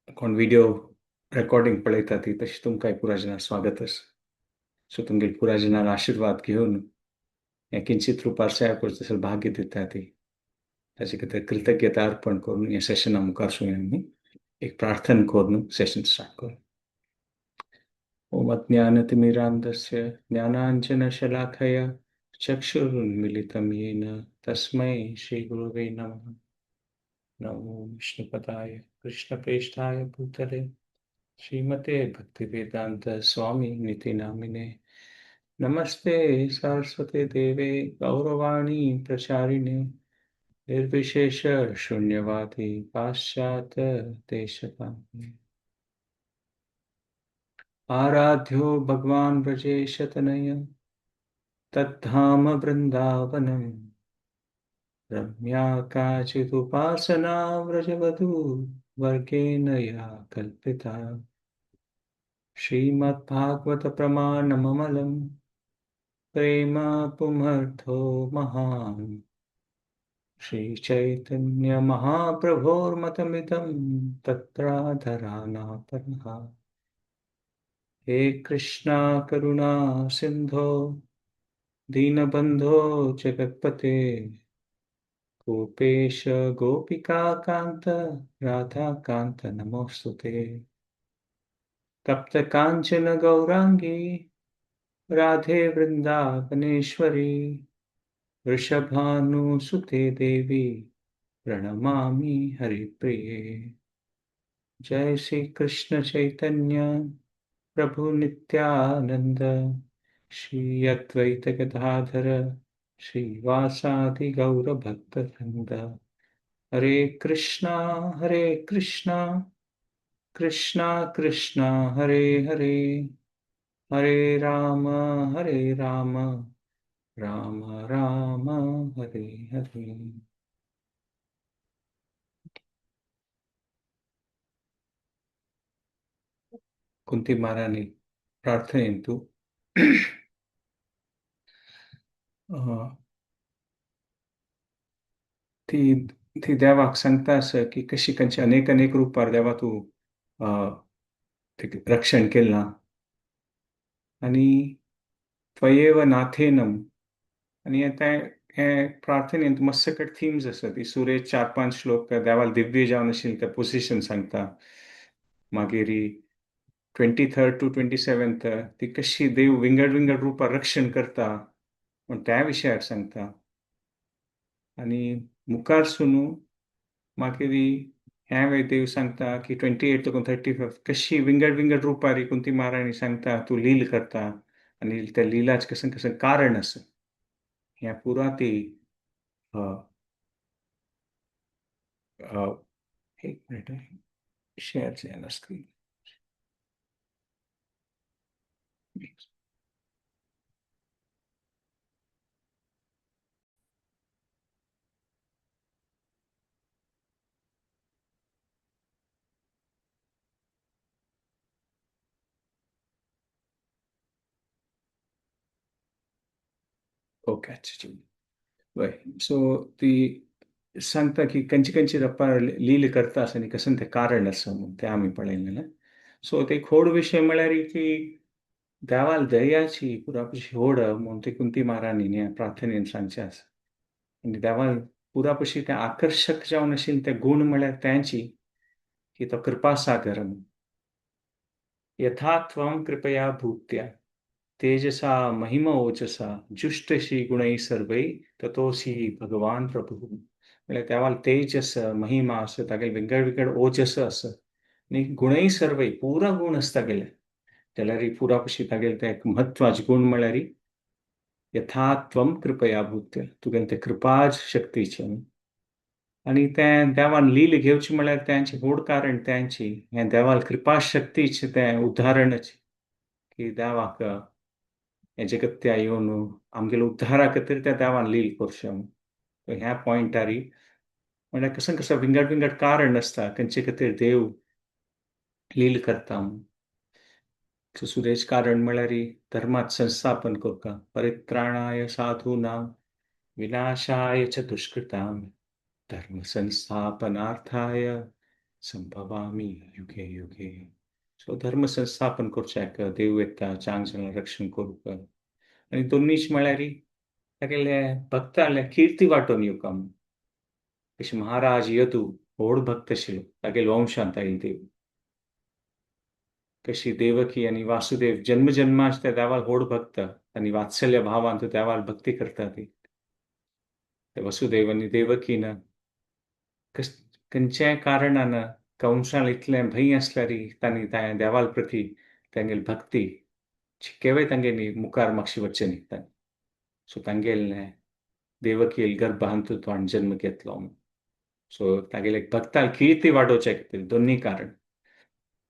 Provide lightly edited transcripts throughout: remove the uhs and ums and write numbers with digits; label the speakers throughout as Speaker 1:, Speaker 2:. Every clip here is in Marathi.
Speaker 1: कोण व्हिडिओ रेकॉर्डिंग पळयता ती तशी तुमकांय पुराजनार स्वागतच. सो तुमगेल पुराजनार आशीर्वाद घेवन हे किंचित रुपार सेवा करतसर भाग्य दिता ती ताचे खातीर कृतज्ञता अर्पण करून हे सेशना मुखार सुया आमी एक प्रार्थना करून सेशन स्टार्ट करू. ओम अज्ञानतिमिरान्धस्य ज्ञानाञ्जनशलाखया चक्षुरुन्मिलितं येन तस्मै श्रीगुरवे नमः. नमो विष्णुपदाय कृष्णप्रेष्ठाय भूतले श्रीमते भक्तिवेदांत स्वामी निति नामिने नमस्ते सरस्वते देवे गौरवाणी प्रचारिणे निर्विशेष शून्यवादी पाश्चात्य देशपालने आराध्यो भगवान् व्रजेशतनय तद्धाम वृन्दावनम् रम्या काचिदुपासना व्रजवधू वर्गेण या कल्पिता श्रीमद्भागवत प्रमाणममलम् प्रेम पुमर्थो महान् श्रीचैतन्य महाप्रभोर्मतमिदं तत्राधरानापन्नः हे कृष्णा करुणा सिन्धो दीनबन्धो जगत्पते गोपेश गोपिकान्त राधाकान्त नमोऽस्तुते तप्तकाञ्चन गौराङ्गी राधे वृन्दावनेश्वरी वृषभानुसुते देवी प्रणमामि हरिप्रिये जय श्री कृष्ण चैतन्य प्रभु नित्यानंद श्री अद्वैत गदाधर श्रीवासादि गौर भक्तवृंद हरे कृष्णा कृष्णा कृष्णा हरे हरे हरे राम राम राम हरे हरे. कुंती महाराणी प्रार्थनेंतू ती ती देवाक सांगता असं की कशी कंची अनेक अनेक रूपार देवा तू रक्षण केला आणि त्वयेव नाथेनम आणि आता हे प्रार्थनेंत मस्तकट थीम्स आसा ती सुरेश 4-5 श्लोक देवाल दिव्य जावन आशिल्ले ते पोझिशन सांगता मागीर 23rd to 27th ती कशी देव विंगड विंगड रूपार रक्षण करता पण त्या विशयार सांगता आणि मुखार सुनू मागीर ह्या वेळी देव सांगता की 28 to 35 कशी विंगड विंगड रूपार कुंती महाराणी सांगता तू लील करता आणि त्या लीलाच कसं कसं कारण असं ह्या पुरा ती एक मिनिट शेअर ചെയ്യാൻ स्क्रीन. ओके अच्छा बरं. सो ती सांगता की खंयची खंयची रप्पां लील करता आसतना कसं तें कारण आसा म्हूण तें आमी पळयलेलें. सो ते खोड विशय म्हळ्यार की देवाल दर्याची पुरापशी होड म्हूण ती कुंती महाराणीन ह्या प्रार्थनेन सांगचें आसा. आनी देवाल पुरापशी तें आकर्शक जावन आशिल्ले ते गूण म्हळ्यार तेंची की तो कृपासागर म्हूण यथा त्वं कृपया भूत्या तेजसा महिमा ओजसा जुष्टशी गुणै सर्वै ततोसी भगवान प्रभू म्हळ्यार देवाल तेजस महिमा असं तागेले विंगड विंगड ओजस असं आणि गुणय सर्वय पुरा गुण आसता तागेले जाल्यार पुरा कशी तागेले ते म्हत्वाचे गुण म्हळ्यार यथा त्वं कृपया भूत्य तुगेले ते कृपाज शक्तीचे आणि त्या देवान लील घेवची म्हळ्यार त्यांचे मूळ कारण त्यांची हे देवाल कृपा शक्तीचे ते उदाहरणच की देवाक हे जगत्या येवन आमगेले उद्धारा खातीर त्या देवान लील करचें ह्या पॉइंटारी म्हळ्यार कसं कसं विंगड विंगड कारण आसता खंयचे खातीर देव लील करता सुरेश कारण म्हळ्यार धर्मात संस्थापन करता परित्राणाय साधूनां विनाशाय च दुष्कृतां धर्म संस्थापनार्थाय संभवामी युगे युगे. सो धर्म संस्थापन करच्याक देव येता चांग जणां रक्षण करूक आनी दोनीच म्हळ्यार तागेले भक्ताले कीर्ती वांटोवन येवका म्हूण. कशें महाराज यदू व्हड भक्त आशिल्लो तागेले वंशांत आयिल्लो देव. कशी देवकी आनी वासुदेव जन्मजन्मांच त्या देवाल व्हड भक्त आनी वात्सल्य भावान तो देवाल भक्ती करता ती. ते वसुदेव आनी देवकीन खंयच्याय कारणान कंसाल इतलें भंय आसल्यार तांणी त्या देवाल प्रती तांगेली भक्ती केव्हाय तांगेली मुखार मागशी वचचें न्ही. सो तांगेले देवकी गर्भांत तो हांवें जन्म घेतलो. सो तागेले भक्ताल कीर्ती वाडोवचे खातीर दोन्ही कारण.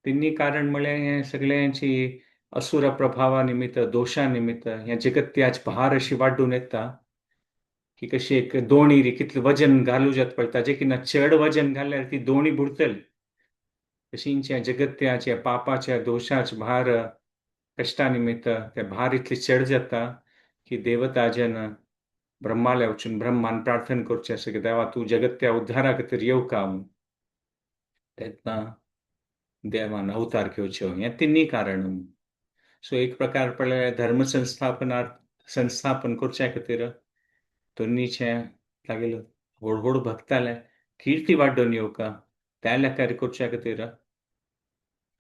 Speaker 1: तिन्ही कारण म्हळ्यार हें सगळ्यांची असुर प्रभावा निमित्त दोशा निमित्त हें जगत्याच भार अशी वाडून येता की कशी एक दोणी री कितलें वजन घालूं जाता पळय ताजे किन्ना चड वजन घाल्यार ती दोणी बुडतली. तशींच्या जगत्याच्या पापाच्या दोशाच्या भार कश्टा निमित्त ते भार इतले चड जाता की देवता जन ब्रह्माला वचून ब्रह्मान प्रार्थना करचें आसा की देवा तूं जगत्या उद्धारा खातीर येवका म्हूण. तेन्ना देवान अवतार घेवच्यो हें तिन्ही कारण. सो एक प्रकार पळयल्यार धर्म संस्थापन करचे खातीर दोनीचे तागेलो व्हड व्हड भक्ताले कीर्ती वाडोवन येवका त्या लेकार करचे खातीर.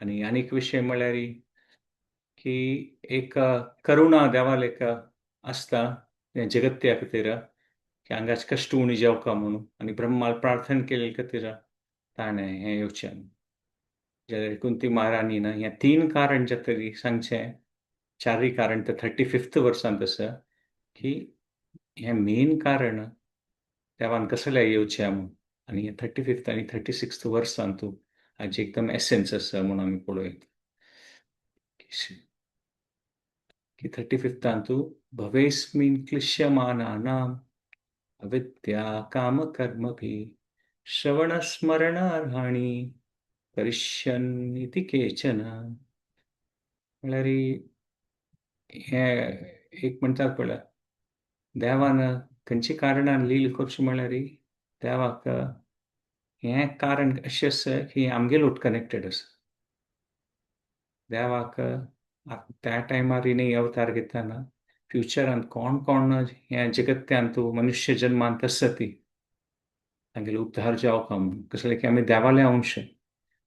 Speaker 1: आनी आनीक विशय म्हळ्यार की एक करुणा देवाल एक आसता जगत्या खातीर की हांगाच कश्ट उणी जावका म्हणून आनी ब्रह्माल प्रार्थना केले खातीर ताणें हें येवचें. जाल्यार कुंती महाराणीन हें 3 कारण जे तरी सांगचें. चारय कारण ते 35th वर्सांत आसा की हें मेन कारण देवान कसले येवचें म्हूण. आनी हें 35th आनी 36th वर्सांत हाजें एकदम एसेन्स आसा म्हूण आमी पळयत की 35th भवेस्मिन् क्लिश्यमानानाम् अविद्या कामकर्मभिः श्रवणस्मरणार्हाणि करिष्यन् इति केचन. म्हळ्यार हें एक म्हणटात पळय देवान खंयची कारणान लील करची म्हळ्यार देवाक हें कारण अशें आसा की आमगेर उट कनेक्टेड आसा. देवाक त्या टायमार न्ही अवतार घेतना फ्युचरांत कोण कोण ह्या जगत्यांत मनुष्य जन्मांत आसा ती तांगेलो उद्धार जावका म्हूण. कसले की आमी देवाले अंश.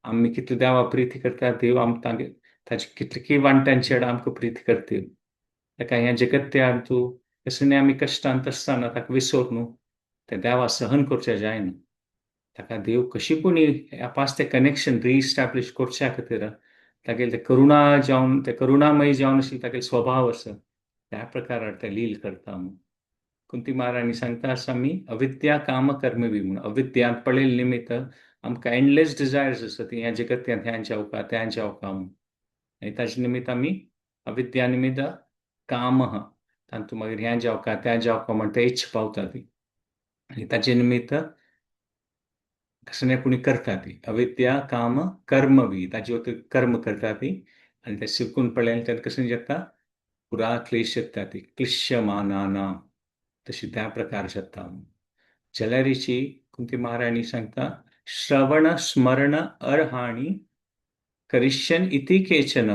Speaker 1: आमी कितले देवा प्रिती करता देव तांगे ताचे कितले वांट्यान चेड आमकां प्रिती करता. ताका ह्या जगत्यांत कसले आमी कश्टांत आसतना ताका विसरून ते देवा सहन करचे जायना. ताका देव कशी पूण पास तें कनेक्शन रिइस्टॅब्लिश करच्या खातीर तागेले ते करुणा जावन ते करुणामय जावन आशिल्ले तागेले स्वभाव आसा त्या प्रकारान ते लील करता म्हूण. कुंती महाराणी सांगता आसा आमी अविद्या काम कर्म बी म्हूण. अविद्यांत पळयले निमित्त आमकां एंडलेस डिझायर्स आसा ती ह्या जगत्यांत ह्यां जावका त्या जावका म्हूण. आनी ताजे निमित्त आमी अविद्या निमित्त काम तातूंत मागीर ह्यां जावका त्या जावका म्हण ते इच्छ पावता ती. आनी ताजे निमित्त कसले कोणी करता ती अविद्या काम कर्म बी ताजे कर्म करता ती आनी ते शिकून पळयलें तें कशें जाता पुरा क्लेश येता ती क्लिश्यमानानां तशी त्या प्रकार जाता. जाल्यारीची कुंती महाराणी सांगता श्रवण स्मरण अर्हाणि करिष्यन इति केचन.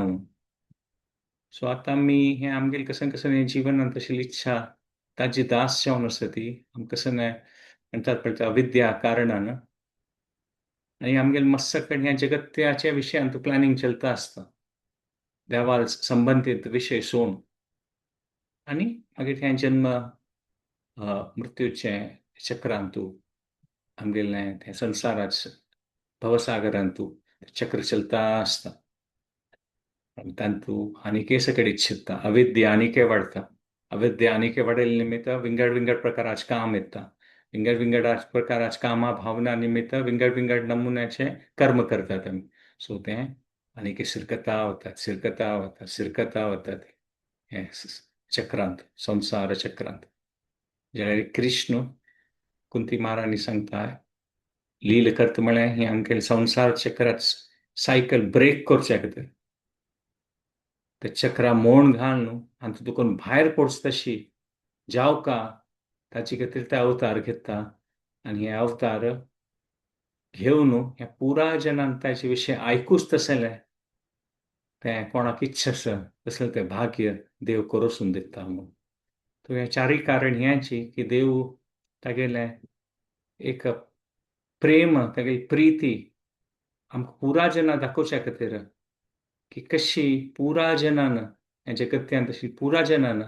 Speaker 1: सो आतां आमी हें आमगेलें कसं कसं जिवनांत आशिल्ली इच्छा ताजी दास जावन आसा ती कसं म्हणटात पळय ते अविद्या कारणान आनी आमगेले मस्सकन ह्या जगत्याच्या विशयांत प्लॅनिंग चलता आसता देवाल संबंधीत विशय सोड आनी मागीर हें जन्म मृत्यूचे चक्रांत आमगेलें त्या संवसाराच भवसागरांत चक्र चलता आसता. तांतूं आनीकय सकट इच्छिता अविद्या आनीकय वाडटा. अविद्या आनीकय वाडयले निमित्त विंगड विंगड प्रकाराचें काम येता. विंगड विंगड प्रकाराच्या कामा भावना निमित्त विंगड विंगड नमुन्याचे कर्म करतात आमी. सो तें आनीक सिरकता वतात हें चक्रांत संवसार चक्रांत. जाल्यार कृष्ण कुंती महाराणी सांगता लील करता म्हळ्यार हें आमगेलें संवसार चक्राच सायकल ब्रेक करचे खातीर ते चक्रा मोड घालून आनी तितून भायर पडच तशी जावका ताचे खातीर ते अवतार घेता. आनी हे अवतार घेवन ह्या पुरा जनांक ताचे विशय आयकूच तसलें तें कोणाक इच्छा आसा तसलें तें भाग्य देव करूसून दिता म्हणून. तो हे चारय कारण हेंची की देव तागेलें एक प्रेम तागेली प्रीती आमकां पुरा जनां दाखोवच्या खातीर की कशी पुरा जनान ह्या जगत्यांत अशी पुरा जनान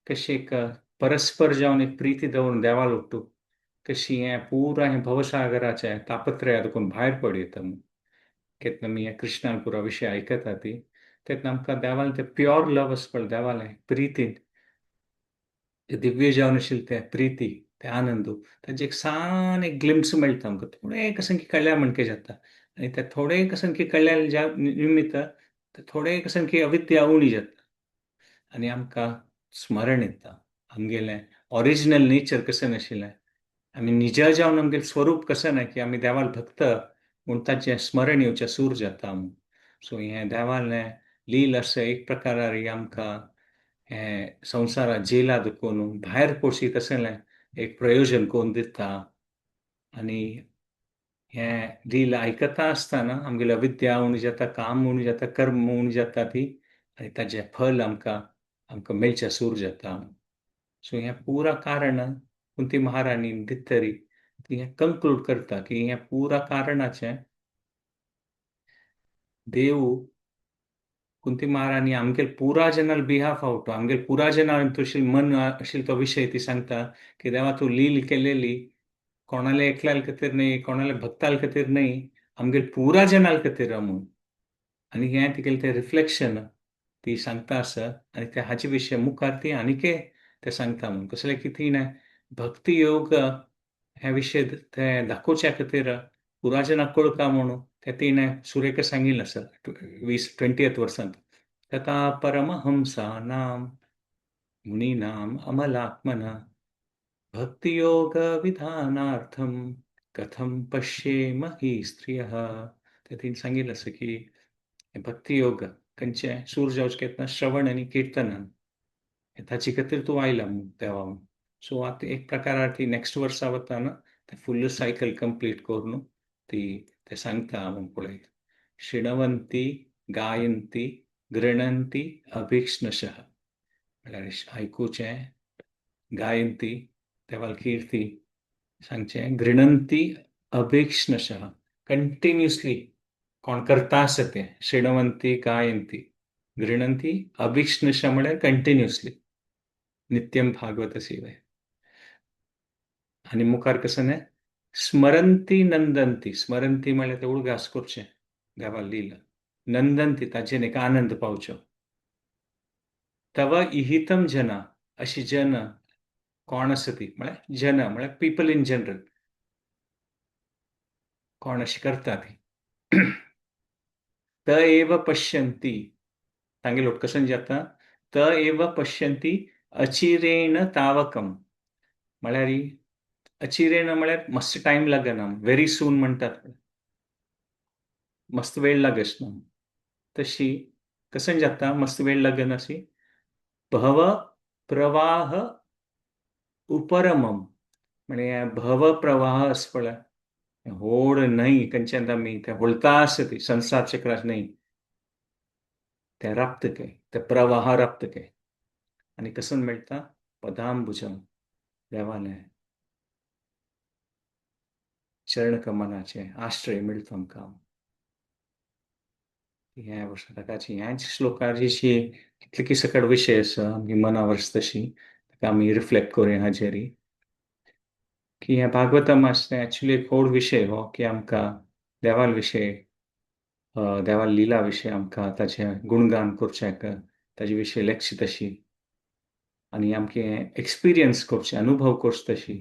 Speaker 1: कशी एक परस्पर जावन एक प्रीती दवरून देवा लोट्टू कशी हें पुरा हें भवसागराचें तापत्रयांतकून भायर पडयता म्हणून. केन्ना आमी हें कृष्णान पुरा विशय आयकता ती तेन्ना आमकां देवालें तें प्युअर लव आसा पळय देवालें प्रितीन ते दिव्य जावन आशिल्लें तें प्रिती तें आनंद ताजें एक सान एक ग्लिम्स मेळटा आमकां थोडें कसन की कळ्ळ्या म्हणके जाता आनी तें थोडें कसन की कळ्ळ्या ज्या निमित्त तें थोडें कसन की अविद्या उणी जाता आनी आमकां स्मरण येता आमगेलें ओरिजिनल नेचर कसन आशिल्लें आमी निजा जावन आमगेलें स्वरूप कसन की आमी देवाल भक्त म्हूण ताचें स्मरण येवचें सूर जाता म्हूण. सो हें देवालें लील आसा एक प्रकारार ही आमकां हें संवसारांत जेलां दुखून भायर पडची तसलें एक प्रयोजन करून दिता आनी हें लील आयकता आसतना आमगेली अविद्या उणी जाता काम उणी जाता कर्म उणी जाता ती आनी ताचें फल आमकां मेळचें सूर जाता. सो हें पुरा कारण कुंती महाराणीन दितरी ती हें कंक्लूड करता की हें पुरा कारणाचें देव कुंती महाराणी आमगेले पुरा जनाल बिहाफ आवटो आमगेले पुरा जनाल तशी मन आशिल्लो तो विशय ती सांगता की देवा तूं लील केलेली कोणाले एकल्याल खातीर न्ही कोणाले भक्ताल खातीर न्ही आमगेले पुरा जनाल खातीर म्हूण आनी हें तिगेलें तें रिफ्लेक्शन ती सांगता आसा आनी ते हाचे विशय मुखार ती आनिकय ते सांगता म्हूण कसलें की ती भक्ती योग हे विशय ते दाखोवच्या खातीर पुराजनाक कळटा म्हणून ते तिणें सुरेख सांगिल्लें आसा 20th वर्सांत तथा परमहंसानां मुनीनाम् अमलात्मना भक्तियोगविधानार्थं कथं पश्येम हि स्त्रियः ते तिने सांगिल्लें आसा की भक्तियोग खंयचें सूर जावचें केन्ना श्रवण आनी किर्तनान ताचे खातीर तूं आयला देवा सो आतां एक प्रकारार ती नेक्स्ट वर्सा वताना ते फुल्ल सायकल कंप्लीट करून ती ते सांगता पळय शृण्वन्ति गायन्ति गृह्णन्ति अभीक्ष्णशः म्हळ्यार आयकुचें गायन्ति देवाल किर्ती सांगचें गृह्णन्ति अभीक्ष्णशः कंटिन्युअसली कोण करता आसा तें शृण्वन्ति गायन्ति गृह्णन्ति अभीक्ष्णशः म्हळ्यार कंटिन्युअसली नित्यम भागवत सेवय आनी मुखार कसन स्मरंती नंदंती स्मरंती म्हळ्यार ते उळगास करचें देवा लीला नंदंती ताचेर एक आनंद पावचो तव इहितम जना अशी जन कोण आसा ती म्हळ्यार जन म्हळ्यार पीपल इन जनरल कोण अशी करता ती त एव पश्यन्ति तांगे लोट कसन जाता त एव पश्यन्ति अचिरेण तावकम म्हळ्यार अचिरेण म्हळ्यार मातसो टायम लागना व्हेरी सून म्हणटात मस्त वेळ लागस ना तशी कसन जाता मस्त वेळ लागना अशी भव प्रवाह उपरमम म्हणजे भव प्रवाह आसा पळय व्हड न्हंय खंयच्यान आमी ते व्हळता आसा ती संसार चक्राच न्हंय ते रप्तके ते प्रवाह रप्तके आनी कसन मेळटा पदांबुजम देवालें चरण कमलाचे आश्रय मेळटा आमकां ह्या वर्साची ह्याच श्लोकाची जी कितले सकट विशय आसा आमगे मनावर तशी ताका आमी रिफ्लेक्ट करूया हाजेर की हें भागवतम आसता एक्चुली एक व्हड विशय हो की आमकां देवाल विशय देवाल लिला विशय आमकां ताचें गुणगान करचें ताचे विशय लेखची तशी आनी आमकें एक्सपिरियन्स करचें अनुभव करचो तशी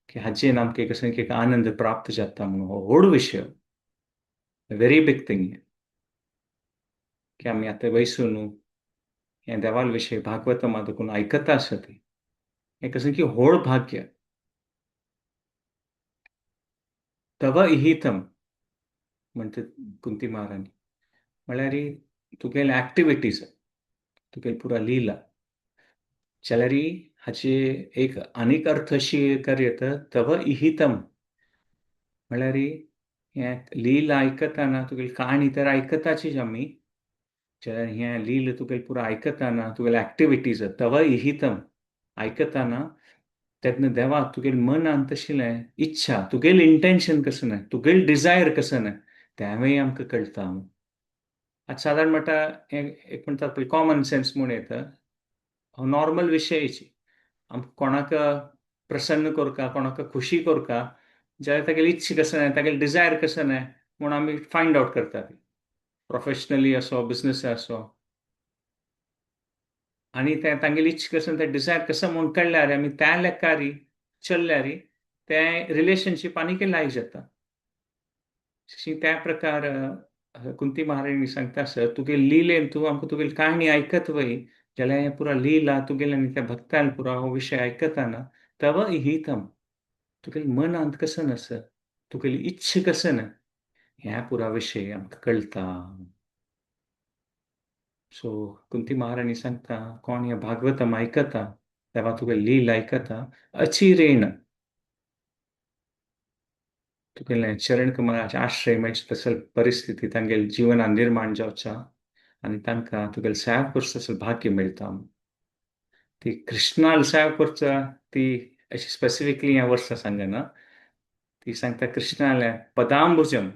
Speaker 1: की हाचेर आमकां कसं एक आनंद प्राप्त जाता म्हणून हो व्हड विशय व्हेरी बीग थिंग की आमी आतां वयसून हें देवाल विशय भागवतमा देखून आयकता आसा ती हें कसं की व्हड भाग्य तव इहितम म्हणटा कुंती महाराणी म्हळ्यार तुगेले एक्टिविटीज तुगेली पुरा लीला जाल्यार हाचे एक आनीक अर्थ अशी येता तव इहितम म्हळ्यार हें लील आयकताना तुगेली काणी तर आयकताचीच आमी. हें लील तुगेलें पुरो आयकताना तुगेले एक्टिविटीज तवय इहितम आयकताना तेन्ना देवाक तुगेल मनान तशिलें इच्छा तुगेल इंटेंशन कसं तुगेल डिझायर कसं तेवूय आमकां कळटा. आतां सादारण म्हणटा एक म्हणटा पळय कॉमन सेन्स म्हूण येता नॉर्मल विशयची आमकां कोणाक प्रसन्न करता कोणाक खुशी करता जाल्यार तागेली इच्छा कसं तागेले डिझायर कसं म्हूण आमी फायंड आवट करतात प्रोफेशनली असो बिझनस असो आनी ते तांगेली इच्छा कसं ते डिझायर कसं म्हूण कळल्यार आमी त्या लेखारी चल्ल्यार तें रिलेशनशीप आनीक लायक जाता. त्या प्रकार कुंती महाराणी सांगता सर तुगेले लिलेन तूं आमकां तुगेली काणी आयकत वय जाल्यार हें पुरो लीला तुगेले आनी त्या भक्तान पुरो हो विशय आयकताना तव इहितम तुगेले मनांत कसं आसा तुगेली इच्छा कसं ह्या पुरा विशय आमकां कळटा. सो कुंती महाराणी सांगता कोण हे भागवतम आयकता तेव्हा तुगेली लील आयकता अचिरेण तुगेलें चरण कमळाचे आश्रय मेळचे तसले परिस्थिती तांगेले जिवनान निर्माण जावचा आनी तांकां तुगेले सेवा करचो तसलें भाग्य मेळटा. ती कृष्णाल सेवा करचा ती अशी स्पेसिफिकली ह्या वर्सा सांगना ती सांगता कृष्णाले पदांबुजम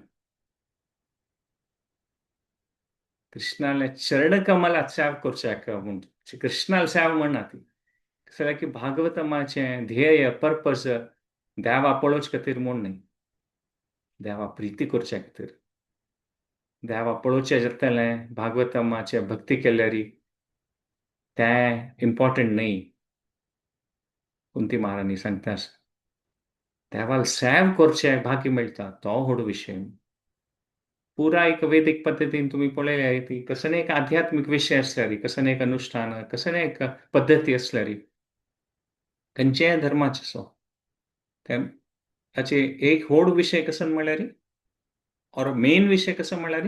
Speaker 1: कृष्णाले चरण कमलात सेवा करच्या म्हूण कृष्णाल सेवा म्हणना ती कसं की भागवतमाचें ध्येय पर्पज देवा पळोवचे खातीर म्हूण न्ही देवा प्रिती करचे खातीर देवा पळोवचें जातलें भागवतमाचे भक्ती केल्यारी तें इम्पॉर्टंट न्ही कुंती महाराणी सांगता देवाल सेव करचें भाग्य मेळटा तो व्हड विशय. पुरा एक वेदिक पद्दतीन तुम्ही पळयल्यार ती कसं एक आध्यात्मिक विशय असल्यारी कसं एक अनुष्ठान कसं एक पद्दती असल्यारी खंयचेय धर्माचे असो ताचे एक व्हड विशय कसं म्हळ्यार और मेन विशय कसं म्हळ्यार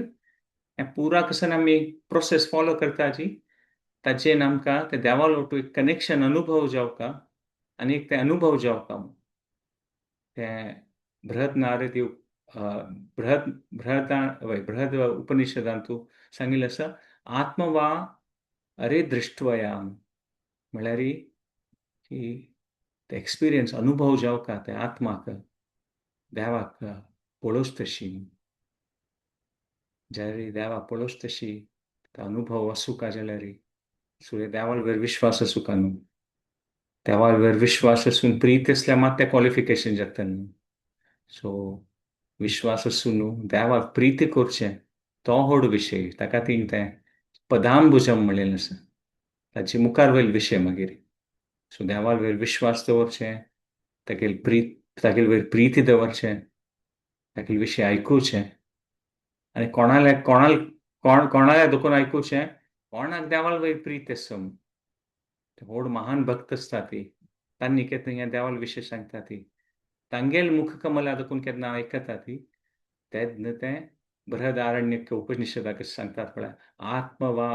Speaker 1: हें पुरा कसं आमी प्रोसेस फॉलो करताची ताचेन आमकां ते देवा लोटू एक कनेक्शन अनुभव जावका आनी एक ते अनुभव जावका ते बृहद नारदी बृहद उपनिशदान तूं सांगिल्लें आसा आत्मवा अरे दृष्टवया म्हळ्यार की ते एक्सपिरियन्स अनुभव जावका ते आत्माक देवाक पळोवच तशी जाल्यार देवा पळोवच तशी अनुभव आसूं जाल्यार सो देवाल वयर विश्वास आसूं का न्हू देवाल वयर विश्वास आसून प्रीत असल्यार मात तें क्वॉलिफिकेशन जाता न्हू सो विश्वास आसूं न्हू देवाक प्रीती करचें तो व्हड विशय ताका तीन तें पदांबुजम म्हणलेलें आसा ताचे मुखार वयल विशय मागीर सो देवाल वयर विश्वास दवरचें तागेले वयर प्रिती दवरचें तागेले विशय आयकुचें आनी कोणाल्या दुखून आयकुचें कोणाक देवाल वयर प्रीत आसा व्हड महान भक्त आसता ती तांणी केन्ना हें देवाल विशय सांगता ती तांगेल मुख कमला देखून केन्ना आयकता ती तेन्ना तें बृहदारण्यक उपनिशदाक सांगतात पळय आत्मवा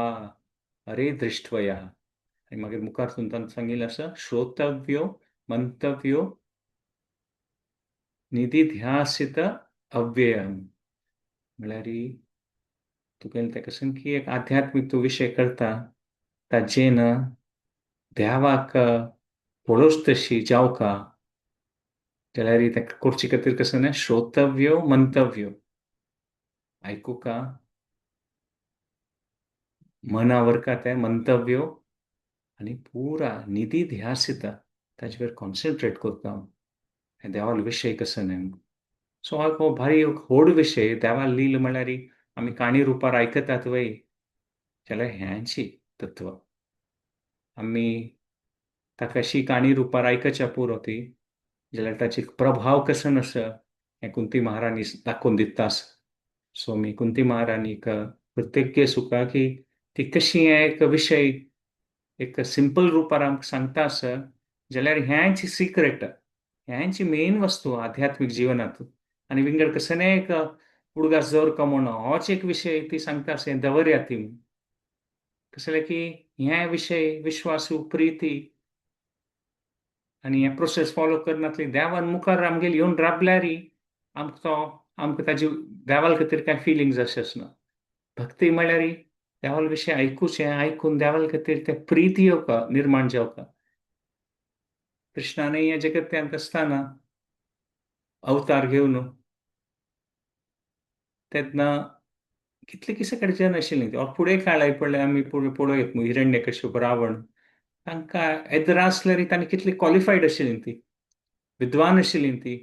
Speaker 1: अरे दृष्टवया आनी मागीर मुखार तांणी सांगिल्लें आसा श्रोतव्यो मंतव्यो निधिध्यासित अव्ययम म्हळ्यार तुगेलें तेका सांग की एक आध्यात्मीक तूं विशय करता ताजेन देवाक पळोवच तशी जावका जाल्यार तेका करचे खातीर कसं श्रोतव्यो मंतव्यो आयकुका मनावरका ते मंतव्यो आनी पुरा निधी ध्यासिता ताचे वयर कॉन्सन्ट्रेट करता हें देवालो विशय कसो सो हो भारी व्हड विशय देवाल लील म्हळ्यार आमी काणी रुपार आयकतात वय जाल्यार ह्यांची तत्व आमी ताका अशी काणी रुपार आयकच्या पुरो ती जाल्यार ताची प्रभाव कसो आसा हें कुंती महाराणी दाखोवन दिता सो मी कुंती महाराणीक प्रत्येक सुका की ती कशी एक विशय एक सिंपल रुपार आमकां सांगता आसा जाल्यार ह्यांची सिक्रेट ह्यांची मेन वस्तू आध्यात्मीक जिवनांत आनी विंगड कसं एक उडगास दवरका म्हूण होच एक विशय ती सांगता आसा हें दवरया ती कसले की हे विशय विश्वासू प्रिती आनी हें प्रोसेस फॉलो करनातली देवान मुखार आमगेली येवन राबल्यार आमकां तो आमकां ताजे देवाल खातीर कांय फिलिंग्स अशें आसना. भक्ती म्हळ्यार देवाल विशीं आयकुचें, आयकून देवाल खातीर तें प्रिती येवपा निर्माण जावपा. कृष्णानय हे जगत्यांत आसतना अवतार घेवन तेन्ना कितले किसे कडच्यान आशिल्लीं ती. फुडें काळय पडल्यार आमी पळयत न्हू हिरण्यकश्यप, रावण तांकां येद्रां आसल्यार तांणी कितली क्वॉलिफायड आशिल्लीं तीं, विद्वान आशिल्लीं तीं,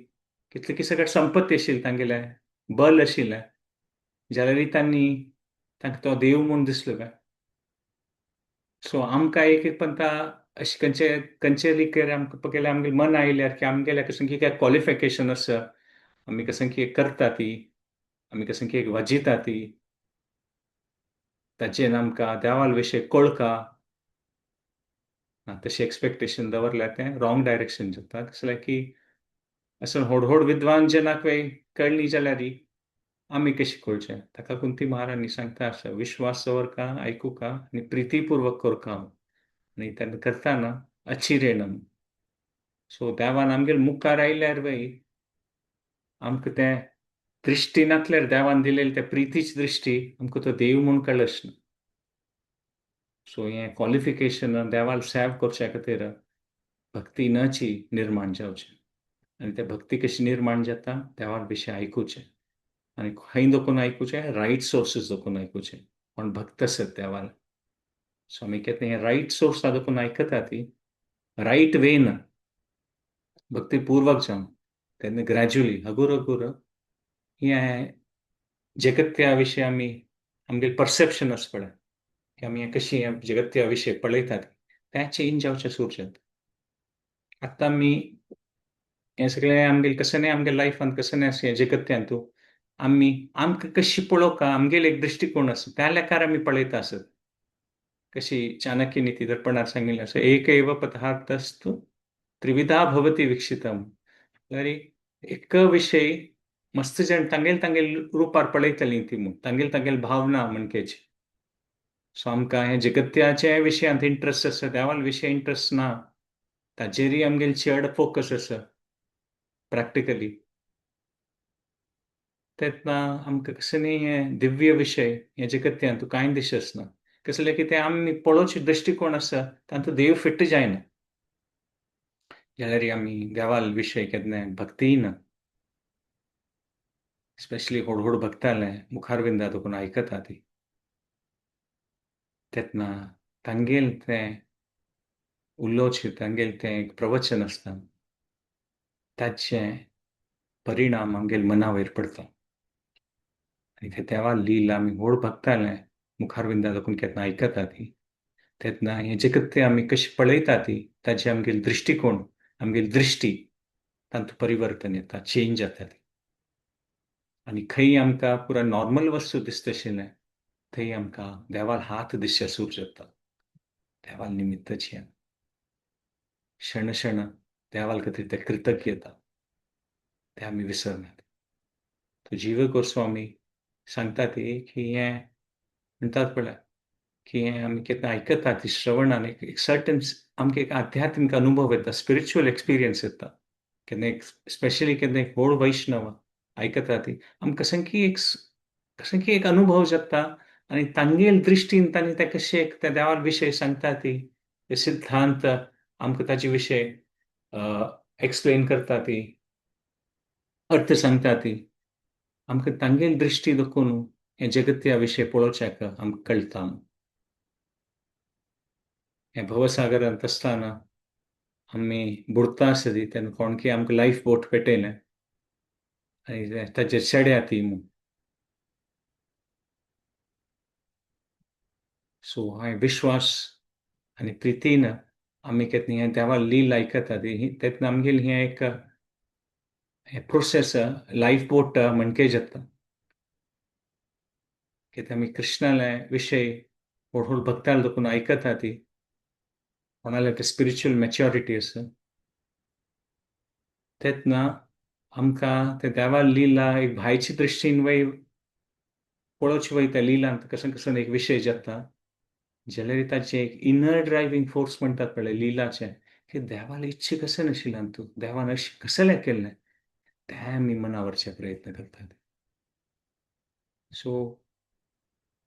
Speaker 1: कितले किसे कडेन संपत्ती आशिल्ली तांगेलें, बल आशिल्लें, जाल्यारय तांकां तो देव म्हूण दिसलो काय. सो आमकां एक एक पंता अशें खंयचे रिकेर आमकां पळयल्यार आमगेलें मन आयल्यार की आमगेल्या कशें कितें क्वॉलिफिकेशन आसा, आमी कशें कितें करता ती, आमी कशें कितें वाजयता ती, ताचेर आमकां देवाल विशीं कळका. तशें एक्सपेक्टेशन दवरल्यार तें रॉंग डायरेक्शन जाता. कसलें की असो व्हड विद्वान जनाक कळ्ळी जाल्यार आमी कशें कळचें. ताका कुंती महाराणी सांगता आसा, विश्वास दवरका, आयकुका आनी प्रितीपूर्वक करका. आनी तेन्ना करतना अचिरेनम. सो देवान आमगेर मुखार आयल्यार आमकां तें दृश्टी नासल्यार देवान दिलेली त्या प्रितीची दृश्टी आमकां तो देव म्हूण कळचना. सो हें क्वॉलिफिकेशन देवाल सेव करचे खातीर भक्तीनाची निर्माण जावचें. आनी तें भक्ती कशी निर्माण जाता, देवा विशीं आयकुचें. आनी खंय दोकून आयकुचें, रायट सोर्सीस दोकून आयकुचें. कोण भक्त आसत देवाल. सो आमी केन्ना हें रायट सोर्सा दोकून आयकता ती रायट वेन भक्तीपूर्वक जावन तेन्ना ग्रॅज्युअली हगूर हगूर हें जगत्या विशीं आमगेलें परसेप्शन आसा पळय, की आमी हें कशी जगत्या विशीं पळयतात तें चेंज जावचें सुरू जाता. आतां आमी हें सगळें आमगेलें कसं न्हय आमगे लायफांत कसं न्हय हें जगत्यांतू आमकां कशी पळोवका आमगेलो एक दृश्टिकोण आसा त्या लेकार आमी पळयता आसत. कशी चाणक्य नीती दर्पणार सांगिल्लें आसा, एक एव पदार्थस्तु त्रिविधा भवति विकसितम. एक विशय मस्त जाण तांगेल रुपार पळयतलीं ती म्हूण तांगेल भावना मणकेची. सो आमकां हें जगत्याचे विशयांत इंट्रस्ट आसा, देवाल विशीं इंट्रस्ट ना. ताचेरय आमगेली चड फोकस आसा प्रॅक्टिकली. तेन्ना आमकां कसं न्हय हें दिव्य विशय हें जगत्यांत कांय दिसना. कसलें की तें आमी पळोवचे दृश्टिकोण आसा तातूंत देव फिट्ट जायना. जाल्यार आमी देवाल विशय केन्ना भक्तीय ना. स्पेशली व्हड भक्ताले मुखार विंदा दोकून आयकता ती. तेन्ना तांगेल तें उलोवचें तांगेल तें एक प्रवचन आसता ताचे परिणाम आमगेल्या मना वयर पडटा. आनी ते देवाल लीला आमी व्हड भक्ताले मुखार विंदा दोकून केन्ना आयकता ती तेन्ना हें जगत आमी कशें पळयता ती ताची आमगेली दृश्टिकोण आमगेली दृश्टी तातूंत परिवर्तन येता, चेंज जाता ती. आनी खंय आमकां पुरो नॉर्मल वस्तू दिसता आशिल्लें थंय आमकां देवाल हात दिसचे सुरू जाता. देवाल निमित्तची क्षण क्षण देवाल खातीर ते कृतज्ञता ते आमी विसरनात. तो जीव गोस्वामी सांगता ती की हें म्हणटात पळय की हें आमी केन्ना आयकता ती श्रवणान एक सर्टन आमकां एक आध्यात्मीक अनुभव येता, स्पिरिच्युअल एक्सपिरियन्स येता. केन्ना एक स्पेशली केन्ना एक व्हड वैष्णव आयकता ती आमकां कशें की एक अनुभव जाता आनी तांगेल दृश्टीन तांणी ते कशें त्या देवा विशय सांगता ती ते सिद्धांत आमकां ताचे विशय एक्सप्लेन करता ती अर्थ सांगता ती आमकां तांगेल दृश्टी दाखोवन हें जगत्या विशय पळोवच्याक आमकां कळटा. हें भवसागरांत आसतना आमी बुडता आसतली तेन्ना कोणकी आमकां लायफ बोट पेटयलें आनी ताचेर चड्या ती म्हूण. सो हांवें विश्वास आनी प्रितीन आमी केन्ना हें देवा लील आयकता ती तेन्ना आमगेली हें एक प्रोसेस लायफ बोट म्हणके जाता. कित्याक आमी कृष्णाले विशय व्हड भक्ताल दोकून आयकता ती कोणाल्या ते स्पिरिच्युअल मॅच्युरिटी आसा तेन्ना आमकां ते देवा लिला एक भायचे दृश्टीन पळोवचे वयता लिलांत कसं एक विशय जाता जाल्यार ताचें एक इनर ड्रायव्हिंग फोर्स म्हणटात पळय लिलाचें की देवाली इच्छा कसं नाशिल्ल्यान तूं देवान अशें कसलें केल्लें तें आमी मना व्हरचे प्रयत्न करतात. सो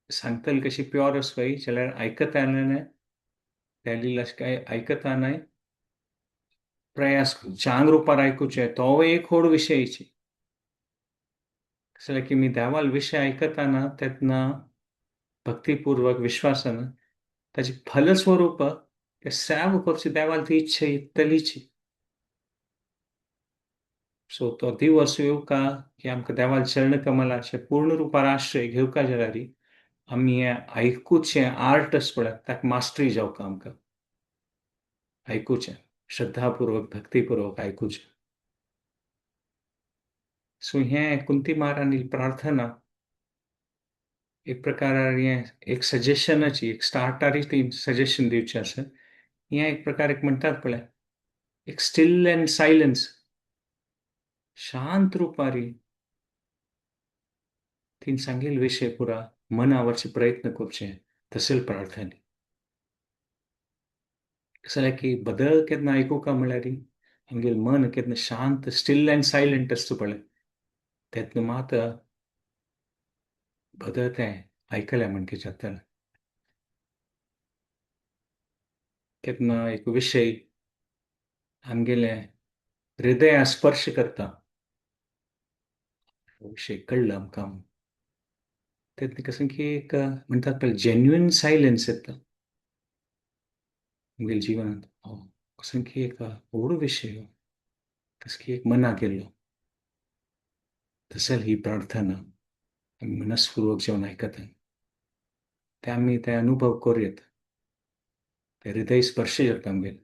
Speaker 1: सांगतल कशी प्युअर असवाई जाल्यार आयकत आल्याने त्याली काय आयकता नाही प्रयास चांग रूपार ऐकूचे तो एक व्हड विषयची कसं की मी देवाल विषय ऐकताना त्यातनं भक्तिपूर्वक विश्वासानं त्याची फलस्वरूप ते सेव करची देवाल ती इच्छा इतलीची सो तो दिवस येवका की आमकां देवाल चरण कमलाचे पूर्ण रुपार आश्रय घेवका जाल्यारी आमी हें आयकूचें आर्टस पळय ताका मास्टरी जावका आमकां आयकूचें श्रद्धापूर्वक भक्तिपूर्वक आयकूचें सो हें कुंती महारानी प्रार्थना एक प्रकार हें एक सजेशनाची एक स्टार्टारी ती सजेशन दिवचें आसा हें एक प्रकार एक म्हणटात पळय एक स्टील अँड सायलन्स शांत रुपारी तीन सांगेल विषय पुरा मन आवरचे प्रयत्न करचे तसेल प्रार्थना कसं की बदल केन्ना आयकूंक म्हळ्यार आमगेलें मन केन्ना शांत स्टील अँड सायलंट आसता पळय तेन्ना मात बदल तें आयकलें म्हणचे जाता केन्ना एक विषय आमगेलें हृदया स्पर्श करता विषय कळ्ळो आमकां तेन्ना कसं की एक म्हणटात पळय जेन्युइन सायलन्स येता आमगेल्या जिवनांत कसं की एक व्हड विशय कसं की एक मनाक गेल्लो तसं ही प्रार्थना आमी मनस्पूर्वक जेवन आयकता ते आमी ते अनुभव करूयात ते हृदय स्पर्श जाता आमगेलें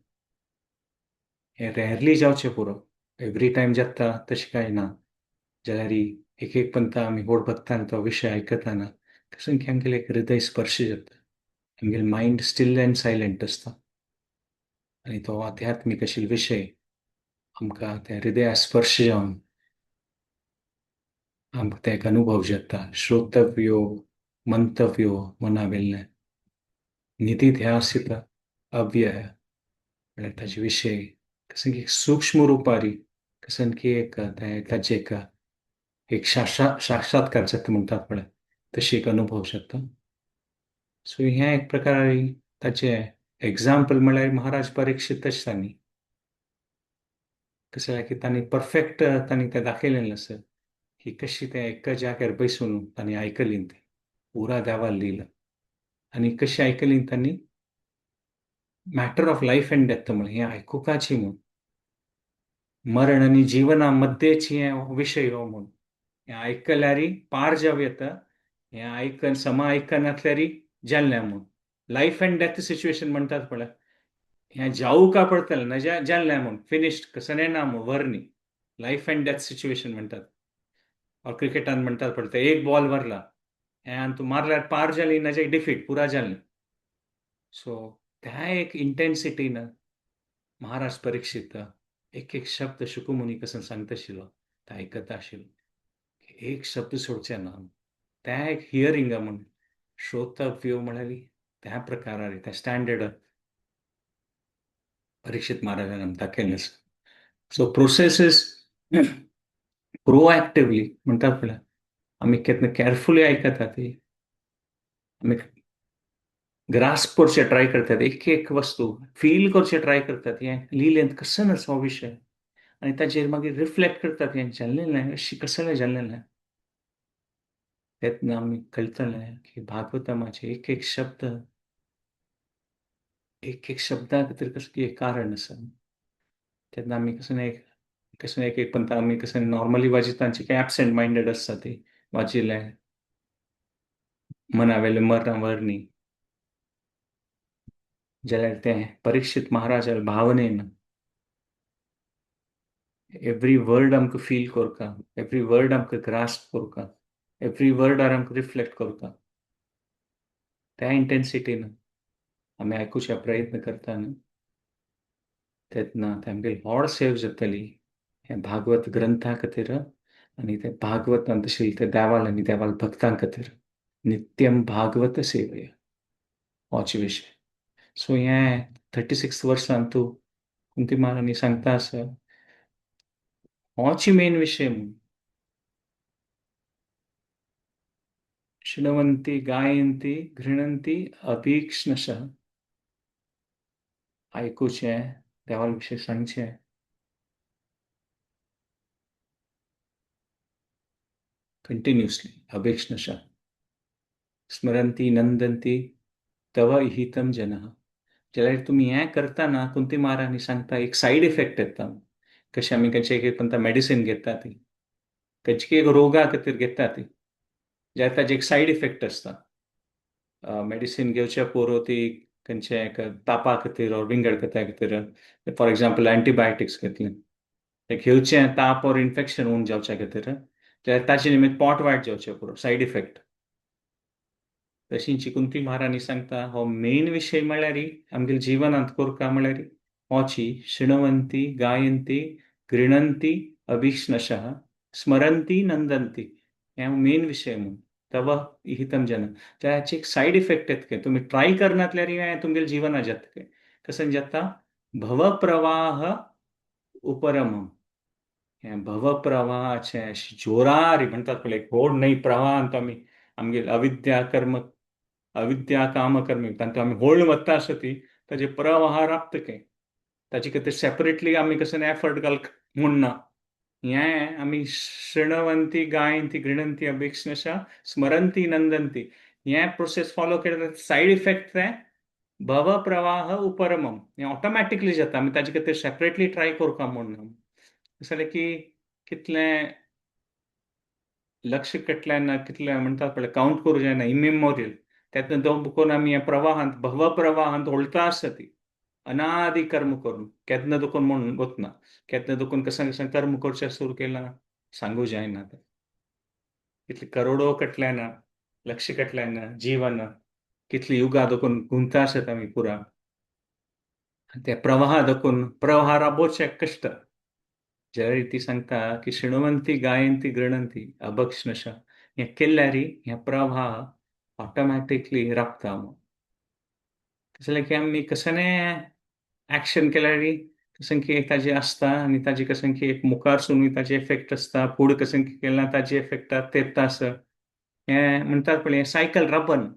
Speaker 1: हें रेअरली जावचें पुरो एवरी टायम जाता तशें कांय ना जाल्यार एक एक पंत आमी गोड भक्तान तो विशय आयकताना कसं की आमगेलें एक हृदय स्पर्श जाता आमगेलें मायंड स्टील अँड सायलंट आसता आनी तो आध्यात्मीक आशिल्लो विशय आमकां त्या हृदया स्पर्श जावन आमकां ते एक अनुभव जाता श्रोतव्यो मंतव्यो मनावेल्लें निधिध्यासित अव्यय म्हळ्यार ताचे विशय कसं की सूक्ष्म रुपारी कसं की एक ताचे एक साक्षात्कार जाता म्हणटात पळय तशी एक अनुभव जाता सो हें एक प्रकारे ताचे एग्जाम्पल म्हळ्यार महाराज परीक्षितच तांणी कसं की तांणी परफेक्ट तांणी तें दाखयलेलें आसा की कशी तें एका जाग्यार बसून तांणी आयकलीं तें पुरा देवाल लिहिलं आनी कशी आयकलीं तांणी matter of life and death म्हण हें आयकुपाची म्हूण मरण आनी जिवना मध्येच हें विशय हो म्हूण हें आयकल्यार पार जाव येता हें आयकन सम आयकनातल्यार जाल्लें म्हूण लायफ अँड डेथ सिच्युएशन म्हणटात पळय हें जावूं पडटलें ना जाल्लें म्हूण फिनिश्ड कसं ना म्हूण वर्णी लायफ अँड डेथ सिच्युएशन म्हणटात क्रिकेटान म्हणटात पळय ते एक बॉल मारला हें आनी तूं मारल्यार पार जाली ना जाल्यार डिफीट पुरा जालें सो त्या एक इंटेन्सिटीन महाराज परीक्षित एक एक शब्द शुकुमुनी कसं सांगता आशिल्लो ते आयकता आशिल्लो एक शब्द सोडचे ना त्या एक हियरिंगा म्हूण श्रोतव्यो म्हळ्यार त्या प्रकारान त्या स्टँडर्ड परीक्षित महाराजान आमकां दाखयलें सो प्रोसेसीस प्रोएक्टिवली म्हणटात पळय आमी केन्ना कॅरफुली आयकतात ती आमी ग्रास्प करचे ट्राय करतात एक एक वस्तू फील करचे ट्राय करतात हें लिहिलें कसं नसो विशय आनी ताचेर मागीर रिफ्लेक्ट करतात हें जाल्लें अशी कसलें जाल्लें तेन्ना आमी कळटलें की भागवतमाचे एक एक शब्द एक एक शब्दा खातीर कसं की एक कारण आसा तेन्ना आमी कसं एक एक पंत आमी कसं नॉर्मली वाजितांची काय एबसेंट मायंडेड आसता ती वाजिल्लें मनावेलें वर्णी जाल्यार तें परीक्षीत महाराजा भावनेन एवरी वर्ड आमकां फील करता एवरी वर्ड आमकां ग्रास्प करता एवरी वर्डार आमकां रिफ्लेक्ट करता त्या इंटेन्सिटीन आमी आयकुचे प्रयत्न करता न्हू तेन्ना तेंगेली व्हड सेव जातली हे भागवत ग्रंथा खातीर आनी ते भागवतांत आशिल्ले ते देवाल आनी देवाल भक्तां खातीर नित्यम भागवत सेवया होच विशय सो हें 36 वर्सान तूं कुंती महारानी सांगता आसा होच मेन विशय म्हूण शृण्वन्ति गायन्ति गृह्णन्ति अभीक्ष्णशः. ऐकू છે દેવાલ વિશે સંગ છે. कंटिन्यूअसली अभीक्ष्णशः. स्मरन्ति नंदन्ति तव हितम जनः. ज्याला तुम्ही हें करता ना कुंती महाराणी सांगता एक सायड इफेक्ट येता. कशें आमी खंयचे एक म्हणटा मेडिसीन घेता ती खंयची एक रोगा खातीर घेता ती जाल्यार ताजे एक सायड इफेक्ट आसता. मेडिसीन घेवच्या पयलीं ती खंयचे एक तापा खातीर और विंगड कोता खातीर फॉर एग्जांपल एंटीबायोटिक्स घेतले ते घेवचें ताप और इन्फेक्शन होवन जावच्या खातीर जाल्यार ताचे निमित्त पोट वायट जावचें पुरो सायड इफेक्ट. तशी कुंती महाराणी सांगता हो मेन विषय म्हळ्यार आमगे जिवनांत करता म्हळ्यार होची शृण्वन्ति गायन्ति गृह्णन्ति अभीक्ष्णशः स्मरन्ति नंदन्ति हे मेन विषय म्हणून तव हितम जन. त्याचे एक सायड इफेक्ट येत काय तुम्ही ट्राय करनात जाल्यार तुमगे जिवना जात काय कसं जाता भवप्रवाह उपरमम. हे भवप्रवाहाचे अशी जोरारी म्हणतात पळय एक व्हड न्हंय प्रवाहांत आमी आमगे अविद्या कर्म अविद्या काम कर्मी तांकां आमी होल्ड वता आसा ती ताजे प्रवाह राखता काय ताचे खातीर सेपरेटली आमी कसं एफर्ट घालक म्हूण ना. हें आमी शृण्वन्ति गायन्ति गृह्णन्ति अभीक्ष्णशः स्मरन्ति नंदन्ति हें प्रोसेस फॉलो केल्यार सायड इफेक्ट ते भव प्रवाह उपरमम हें ऑटोमॅटिकली जाता आमी ताजे खातीर सेपरेटली ट्राय करता म्हूण ना. जाल्यार की कितलें लक्ष कटल्यान कितले म्हणतात पळय काउंट करूं जायना इमेमोरियल त्यातून दोन बुकोन आमी हें प्रवाहांत भव प्रवाहांत उलटा आसता ती अनादी कर्म करून केन्ना दुखून म्हणून वतना केन्ना दुखून कसं कसं कर्म करचें सुरू केलां सांगू जायना. कितले करोडो कटल्यान लक्ष कटल्यान जीवन कितली युगां दुखून गुंता आसत आमी पुरा ते प्रवाहा दुखून प्रवाह राबोवचे कश्ट. ज्या ती सांगता की शृण्वन्ति गायन्ति गृह्णन्ति अभक्ष्णशः हें केल्यार हें प्रवाह ऑटोमॅटिकली राबता. जाल्यार की आमी कसले ऍक्शन केल्यार कसं की ताजे आसता आनी ताजे कसं की एक मुखार सुनूय ताजे इफेक्ट आसता फूड कसं की केल्यार ताजे इफेक्ट तेत आसा हें म्हणटात पळय सायकल रबन.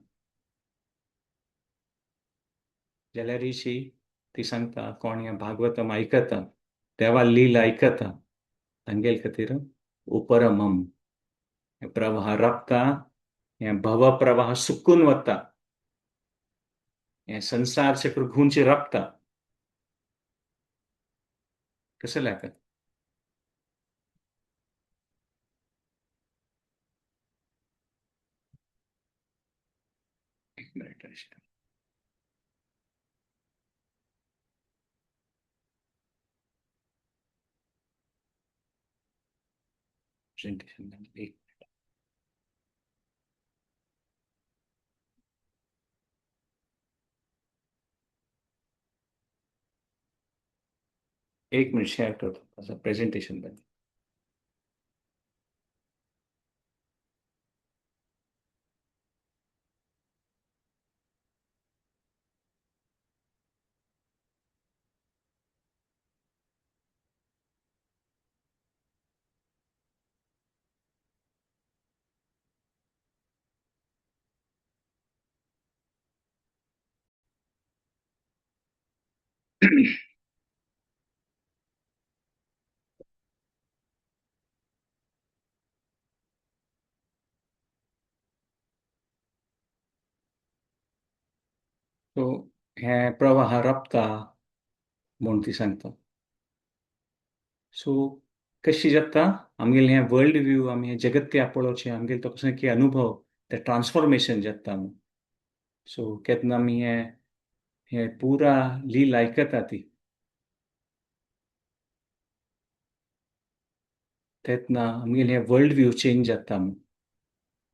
Speaker 1: जाल्यार इशी ती सांगता कोण हें भागवतम आयकता देवा लील आयकता तांगेल खातीर उपरमम हें प्रवाह राबता हें भव प्रवाह सुकून वता हें संसार चक्र घुंवचे राबता कसं लागता. एक मिनिट प्रेझेंटेशन एक एक मिनिट शेअर करतो असं प्रेझेंटेशन बंद. सो हें प्रवाह राबता म्हूण ती सांगता. सो कशी जाता आमगेलें हें वर्ल्ड व्यू आमी हें जगत त्या पळोवचें आमगेले तो कसो की अनुभव ते ट्रान्सफॉर्मेशन जाता. सो केन्ना आमी हें हें पुरा लील आयकता ती तेन्ना आमगेलें हें वर्ल्ड व्यू चेंज जाता.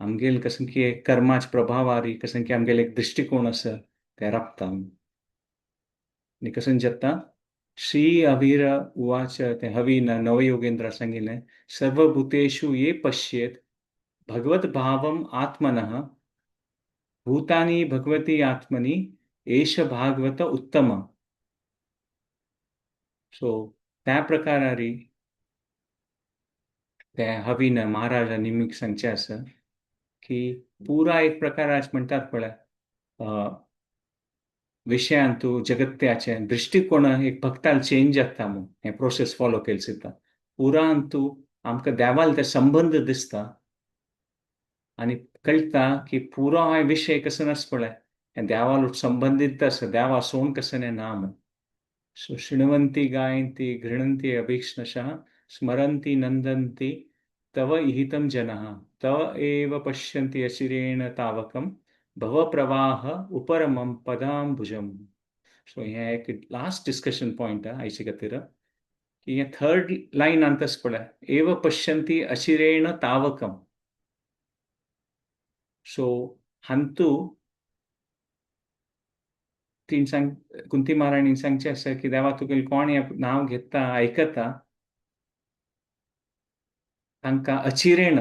Speaker 1: आमगेल कसं की कर्माच प्रभावारी कसं की आमगेले एक दृष्टिकोन आसा ते राबता. आनी कसं जाता श्री अवीर उवाच ते हवी नवयोगेंद्र सांगिल्लें सर्वभूतेषु ये पश्येत भगवद्भावम् आत्मनः भूतानि भगवती आत्मनि एष भागवत उत्तम. सो त्या प्रकारारी ते हवीन महाराजा निमीक सांगचे आसा की पुरा एक प्रकार आज म्हणटात पळय विशयांतू जगत्याचे दृष्टिकोन एक भक्ताल चेंज जाता म्हूण हे प्रोसेस फॉलो केले सिता पुरांतू आमकां देवाल ते संबंध दिसता आणि कळटा की पुरो हा विषय कसं नस पळय हे देवाल संबंधित आसा देवा सोन कसं ना म्हूण सो शृण्वन्ति गायन्ति गृह्णन्ति अभीक्ष्णशः स्मरन्ति नन्दन्ति तव इहितं जनः तव एव पश्यन्ति अचिरेण तावकं भवप्रवाह उपरमं पदाम्बुजम् सो हे एक लास्ट डिस्कशन पॉइंट आयचे खातीर की हे थर्ड लाइन अंतस पळय एव पश्यन्ति अचिरेण तावकं सो हंतु तीन सांग कुंती महाराणी सांगचे आसा की देवा तुगेलें कोण हें नांव घेता आयकता तांकां अचिरेण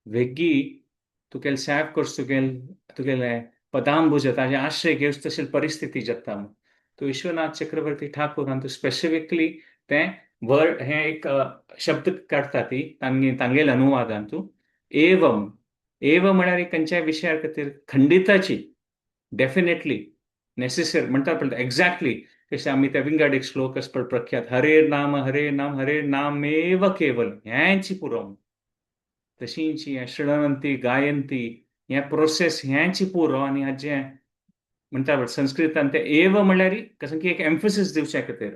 Speaker 1: वेग्गी तुगेल सेव कोर्स तुगेले पदांबुज ताजे आश्रय घेवस तशी परिस्थिती जाता तो विश्वनाथ चक्रवर्ती ठाकूर हांतू स्पेसिफिकली ते वर्ड हे एक शब्द काडटा ती तांगेल अनुवादांतू एवम एव म्हळ्यार एक खंयच्याय विशया खातीर खंडिताची डेफिनेटली नेसेसरी म्हणटा पळय एक्झॅक्टली कशें आमी ते विंगड एक श्लोक आसा पळय प्रख्यात हरे नाम एव केवल हेंची पुरो तशींची श्रणवंती गायंती हे प्रोसेस हेंची पुरो आनी हाजे म्हणटा पळय संस्कृतान ते एव म्हळ्यार कसं की एक एम्फसिस दिवचे खातीर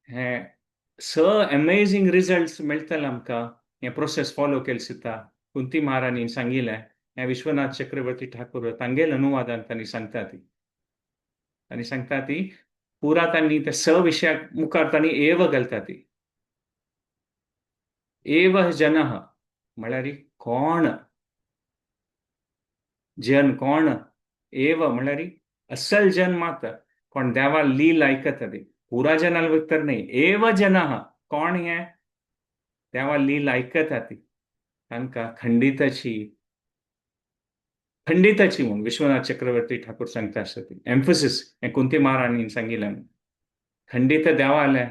Speaker 1: हे स अमेझिंग रिझल्ट्स मेळटले आमकां हे प्रोसेस फॉलो केले सिता कुंती महाराणीन सांगिल्लें हे विश्वनाथ चक्रवर्ती ठाकूर तांगेल अनुवादान तांणी सांगता ती तांणी सांगता ती पुरा तांणी त्या स विशयाक मुखार तांणी एव घालता ती एव जनः म्हळ्यार कोण जन कोण एव म्हळ्यार असल जन मात कोण देवा लील आयकता ती पुरा जनाल भितर न्ही एव जनः कोण हे देवा लील आयकता ती तांकां खंडिताची म्हणून विश्वनाथ चक्रवर्ती ठाकूर सांगता आसता ती एम्फसिस हे कुंती महाराणीन सांगिल्लें खंडित देवाले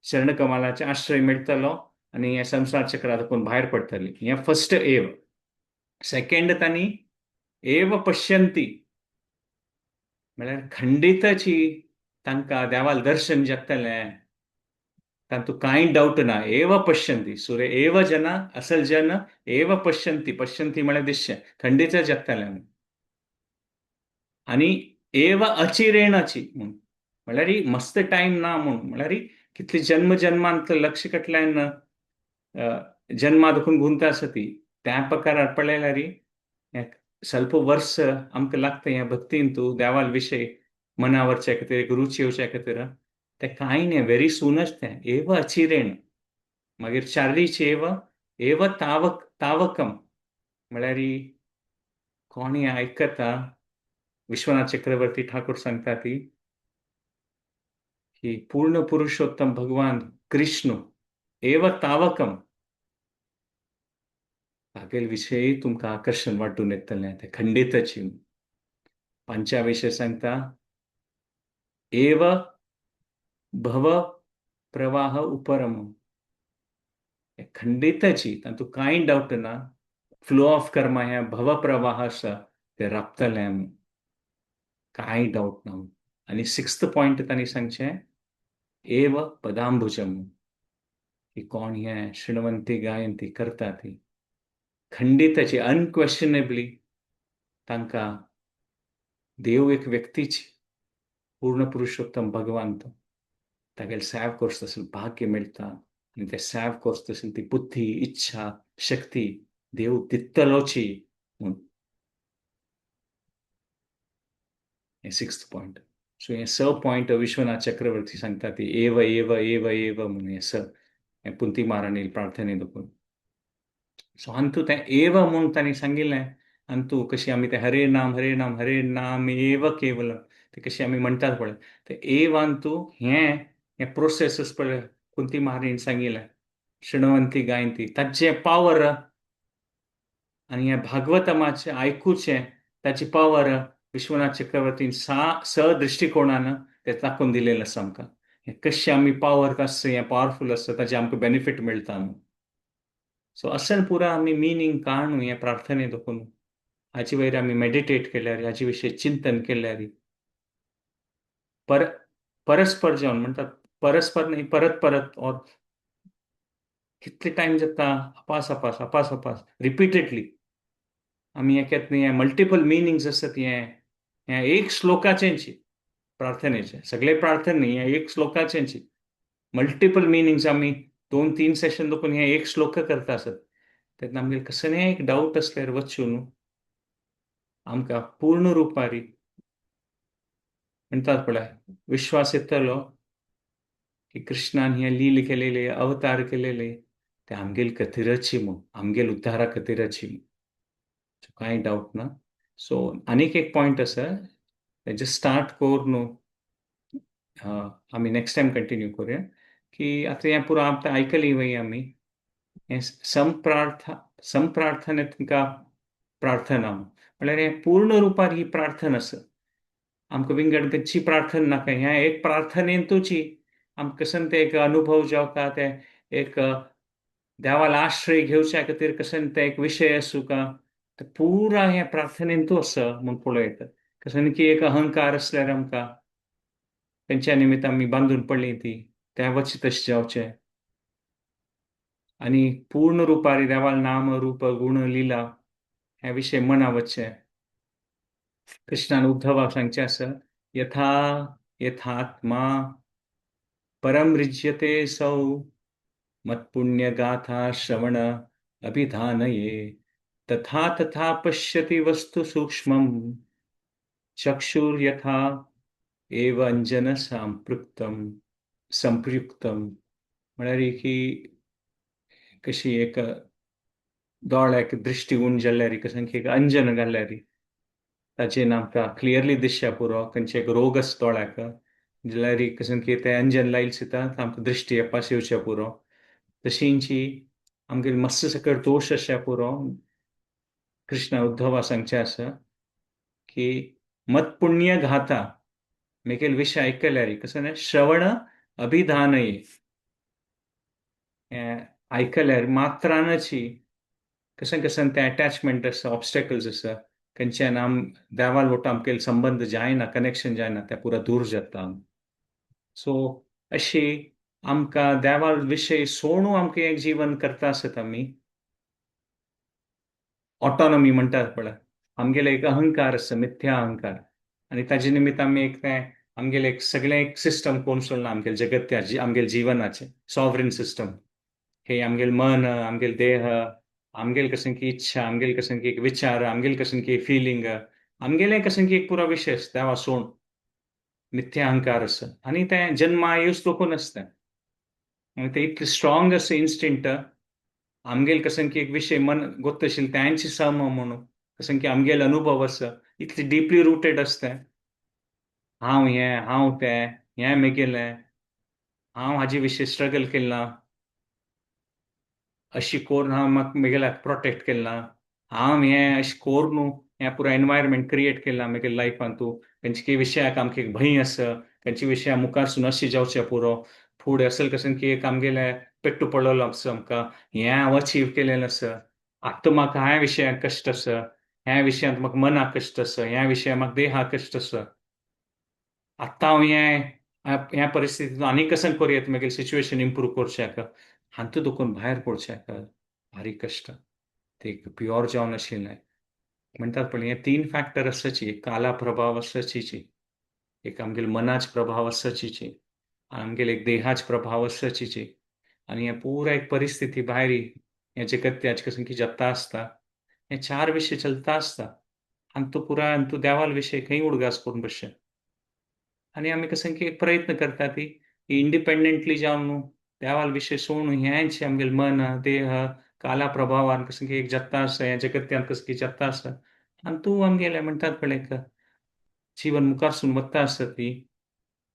Speaker 1: शरणकमलाचे आश्रय मेळटलो आनी हे संसार चक्रांतून भायर पडटली हे फर्स्ट एव सेकंड तांणी एव पश्यन्ति म्हळ्यार खंडितची तांकां देवाल दर्शन जातलें तातूंत कांय डावट ना एव पश्यन्ति सुरे एव जन असल जन एव पश्यन्ति म्हळ्यार दिसचें खंडित जातलें आनी एव अचिरेणाची म्हळ्यार मस्त टायम ना म्हळ्यार कितले जन्मांत लक्ष कटल्यान जन्मा दुखून गुंता आसा ती त्या प्रकारार पळयल्यार ಸ್ವಲ್ಪ वर्ष आमकां लागता हे भक्तींतू देवाल विशय मनावरचे खातीर एक रुची येवचे खातीर ते कांय न्ही व्हेरी सूनच ते एव अचिरेण मागीर चारीच एव तावकम म्हळ्यार कोणी आयकता विश्वनाथ चक्रवर्ती ठाकूर सांगता ती की पूर्ण पुरुषोत्तम भगवान कृष्ण एव तावकम तागेल विशयी तुमकां आकर्षण वाटून येतलें ते खंडितची पंचा विशय सांगता एव भव प्रवाह उपरम खंडितची तातूंत कांय डावट ना फ्लो ऑफ कर्मा हे भव प्रवाह आसा ते राबतलें कांय डावट ना आनी सिक्स्थ पॉइंट तांणी सांगचें एव पदांबुजम की कोण हे शृण्वंती गायंती करता ती खंडिताची अनक्वेश्चनेबली तांकां देव एक व्यक्तीची पूर्ण पुरुषोत्तम भगवान तो तागेल सेव कोर्स तसले भाग्य मेळटा आनी ते सेव कोर्स तसली ती बुद्धी इच्छा शक्ती देव दितलोची म्हूण हे सिक्स्थ पॉइंट सो हे स पॉइंट विश्वनाथ चक्रवर्ती सांगता ती एव एव एव एव म्हणून हे स हे कुंती महाराणी प्रार्थने देखून सो अंतू तें एव म्हूण तांणी सांगिल्लें अंतू कशी आमी ते हरे नाम एव केवलम ते कशी आमी म्हणटात पळय ते एव अंतू हे प्रोसेस पळय कुंती महाराणीन सांगिल्लें शृण्वंती गायंती ताचे पावर आनी हे भागवतमाचे आयकुचें ताची पावर विश्वनाथ चक्रवर्तीन स दृश्टिकोणान ते दाखोवन दिलेलें आसा आमकां हे कशें आमी पावर कशें हें पावरफूल आसता ताचे आमकां बेनिफीट मेळटा सो असन पुरा आम्ही मिनींग काणू हे प्रार्थने देखून हाचे वयर आम्ही मेडिटेट केल्यार हाचे विशीं चिंतन केल्यार पर परस्पर जावन म्हणटात परस्पर न्ही परत परत और कितले टाइम जाता अपास अपास अपास अपास रिपीटेडली आम्ही हें न्ही मल्टिपल मिनिंग्स आसतात हे एक श्लोकाचेंची प्रार्थनेचे सगळे प्रार्थने न्ही हे एक श्लोकाचेंची मल्टिपल मिनिंग्स आम्ही 2-3 सेशन देखून हे एक श्लोक करता आसत तेन्ना आमगे कसले एक डाऊट असल्यार वचून आमकां पूर्ण रुपारी म्हणटात पळय विश्वास येतलो की कृष्णान हे लील केलेले अवतार केलेले ते आमगेल खातीरची म्हूण आमगेल उद्धारा खातीरची म्हूण कांय डाऊट ना सो आनीक एक पॉयंट आसा तेजे स्टार्ट कोर न्हू आमी नेक्स्ट टाइम कंटिन्यू करूया की आता हें पुरो आतां आयकली वय आमी हें संप्रार्थनेत्मिका प्रार्थना म्हळ्यार हें पूर्ण रुपार ही प्रार्थना आसा आमकां विंगड खंयची प्रार्थना नाका ह्या एक प्रार्थनेंतूच आमकां कसन ते एक अनुभव जावता ते एक देवाला आश्रय घेवच्या खातीर कसन ते एक विशय आसूं का ते पुरा ह्या प्रार्थनेंतू आसा म्हूण पळयता कसन की एक अहंकार असल्यार आमकां त्यांच्या निमित्त आम्ही बांधून पडली ती त्या तशें जावचें आणि पूर्ण रुपारी देवाल नाम रूप गुण लिला ह्या विशय मना वचचें कृष्णान उद्धवाक सांगचें आसा यथा यथात्मा परमृज्यते सौ मत्पुण्यगाथा श्रवण अभिधानये तथा तथा पश्यति वस्तु सूक्ष्मम् चक्षुर्यथा एव अंजन संप्रयुक्तम म्हळ्यार की कशी एक दोळ्याक दृष्टी उण जाल्यार कशें की एक अंजन घाल्यार ताचेर आमकां क्लियरली दिसच्या पुरो खंयचे एक रोग आसा दोळ्याक जाल्यार कशें की ते अंजन लायले सुद्दां आमकां दृश्टी येवपास येवच्या पुरो तशींची आमगेर मस्त सकट दोश आसच्या पुरो कृष्ण उद्धवा सांगचें आसा की मत्पुण्य घाता मेकेल विशय आयकल्यार कसं श्रवण अभिधानये आयकल्यार मात्रानची कशें कशें ते अटॅचमेंट आसा ऑब्स्टेकल्स आसा खंयच्यान देवाल वोट आमगेल संबंध जायना कनेक्शन जायना ते पुरा दूर जाता सो अशी आमकां देवाल विशय सोडून आमकां एक जीवन करता आसत आमी ऑटोनॉमी म्हणटात पळय आमगेले एक अहंकार आसा मिथ्या अहंकार आनी ताजे निमित्त आमी एक ते आमगेले एक सगळें एक सिस्टम कोण सोडला आमगेल जगत्याचे आमगेल जिवनाचे सॉवरीन सिस्टम हे आमगेल मन आमगेल देह आमगेल कशें की इच्छा आमगेल कशें की एक विचार आमगेल कशें की फिलींग आमगेलें कशें की एक पुरो विशय आसा देवा सोड मिथ्या अहंकार आसा आनी तें जन्मा येवच देखून आसता आनी ते इतलें स्ट्रॉंग आसा इन्स्टिंक्ट आमगेल कशें की एक विशय मन गोत्तशील त्यांची सम म्हणून कशें की आमगेल अनुभव आसा इतली डीपली रुटेड आसता हांव हें हांव तें हें म्हगेलें हांव हाजे विशीं स्ट्रगल केलां अशी कोरून हांव म्हाका म्हगेल्याक प्रोटेक्ट केलां हांव हें अशें कोर न्हू हें पुरो एनवायरमेंट क्रिएट केलां म्हगेल्या लायफान तूं खंयचे विशयाक आमकां एक भंय आसा खंयचे विशया मुखारसून अशें जावचें पुरो फूड असेल कशें की एक आमगेले पेट्टू पडलेलो आसा आमकां हें हांव अचीव केलेलें आसा आत्तां म्हाका ह्या विशयाक कश्ट आसा ह्या विशयांत म्हाका मनाक कश्ट आसा ह्या विशयाक म्हाका देहाक कश्ट आसा आत्तां हांव ह्या परिस्थितींतून आनी कशें करूं येता म्हगेलें सिच्युएशन इम्प्रूव करचें हातूंत दुखून भायर पडचें भारी कश्ट ते प्युअर जावन आशिल्लें म्हणटात पळय हे 3 फॅक्टर आसची एक काला प्रभाव आसची एक आमगेल मनाच प्रभाव आसची आमगेल एक देहाच प्रभाव आसची आनी हे पुरा एक परिस्थिती भायर हे जगत्याचे कशें की जत्ता आसता हे 4 विशय चलता आसता आनी तूं पुरा तूं देवाल विशय खंय उडगास करून बसचें आनी आमी कशें की एक प्रयत्न करता ती इंडिपेंडेंटली जावन न्हू देवाल विशय सोडून हेंच आमगेल मन देह काला प्रभावान कशें की एक जत्ता आसा हें जगत्यान कशें की जत्ता आसा आनी तूं आमगेलें म्हणटात पळय जीवन मुखारसून वता आसता ती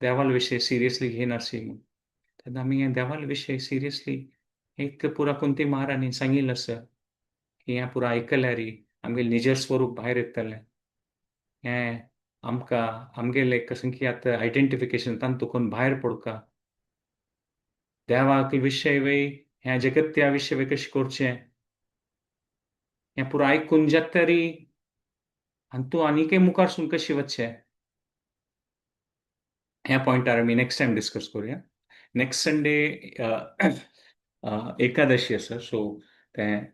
Speaker 1: देवाल विशय सिरियसली घेयनासी म्हूण तेन्ना आमी हें देवाल विशय सिरियसली एक पुरा कुंती महाराणी सांगिल्लें आसा की हें पुरो आयकल्यार आमगेलें निजर स्वरूप भायर येतलें हें आमकां आमगेलें कशें की आतां आयडेंटिफिकेशन तातूंत भायर पडका देवाक विशय वय ह्या जगत त्या विषय कशी करचें हें पुरो आयकून जात तरी आनी तूं आनीकय मुखार सून कशी वचचें ह्या पॉयंटार आमी नेक्स्ट टायम डिस्कस करुया नेक्स्ट संडे एकादशी आसा सो तें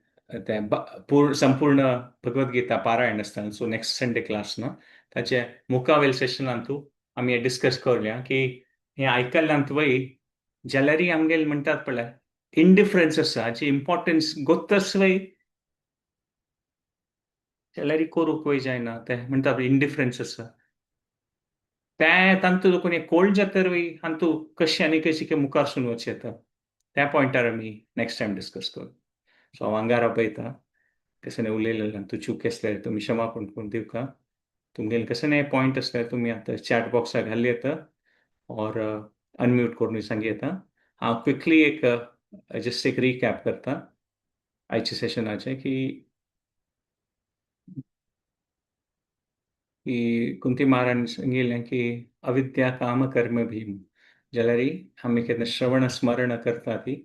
Speaker 1: तें पूर्ण संपूर्ण भगवद्गीता पारायण आसता सो नेक्स्ट संडे क्लास ना ताचे मुखावेल सेशनांत तूं आमी हें डिस्कस करुया की हें आयकल्ल्यांत वय जाल्यारय आमगेल म्हणटात पळय इंडिफरन्स आसा हाची इम्पॉर्टन्स गोत्तस वय जाल्यारय करूंक वय जायना तें म्हणटा पळय इंडिफरन्स आसा तें तांतू देखून हें कोल्ड जातर वय आनी तूं कशें आनी कशें मुखार सून वचचें येता त्या पॉयंटार आमी नेक्स्ट टायम डिस्कस करू सो हांव हांगार आपयता कसं उलयलें तूं चूक आसल्यार तुमी क्षमापण करून दिवका तुमगेले कसं पॉयंट आसल्यार तुमी आतां चॅट बॉक्सार घाली येता और अनम्यूट करून सांगी येता हांव क्विकली एक जस्ट एक रिकॅप करता आयच्या सेशनाचें की कुंती महाराज सांगिल्लें की अविद्या काम कर्म भीम जाल्यार आमी केन्ना श्रवण स्मरण करता ती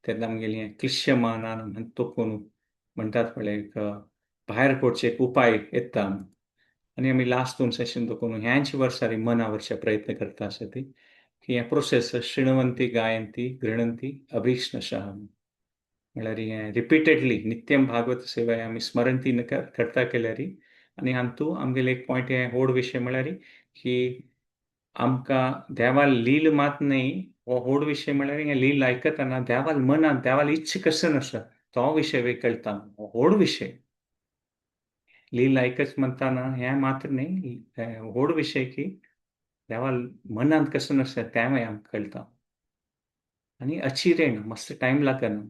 Speaker 1: तेन्ना आमगेली क्लिश्यमानान म्हणतोकून म्हणटात पळय भायर पडचे एक उपाय येता आनी आमी लास्ट 2 सेशन देखून ह्याच वर्सारी मनावरचे प्रयत्न करता आसा ती की हें प्रोसेस शृण्वंती गायंती गृणंती अभीष्णशः म्हळ्यार हें रिपिटेडली नित्यम भागवत सेवा आमी स्मरण ती करता केल्यारी आनी हातूं आमगेले एक पॉयंट हे व्हड विशय म्हळ्यार की आमकां देवाल लील मात न्हय हो व्हड विशय म्हळ्यार हें लील आयकतना देवाल मनांत देवाल इच्छा कसन आसा तो विशय कळटा हो व्हड विशय लील आयकच म्हणटाना हें मात्र न्हय व्हड विशय की देवाल मनांत कसन आसा तेंवूय आमकां कळटा आनी अचिरेन मातसो टायम लागना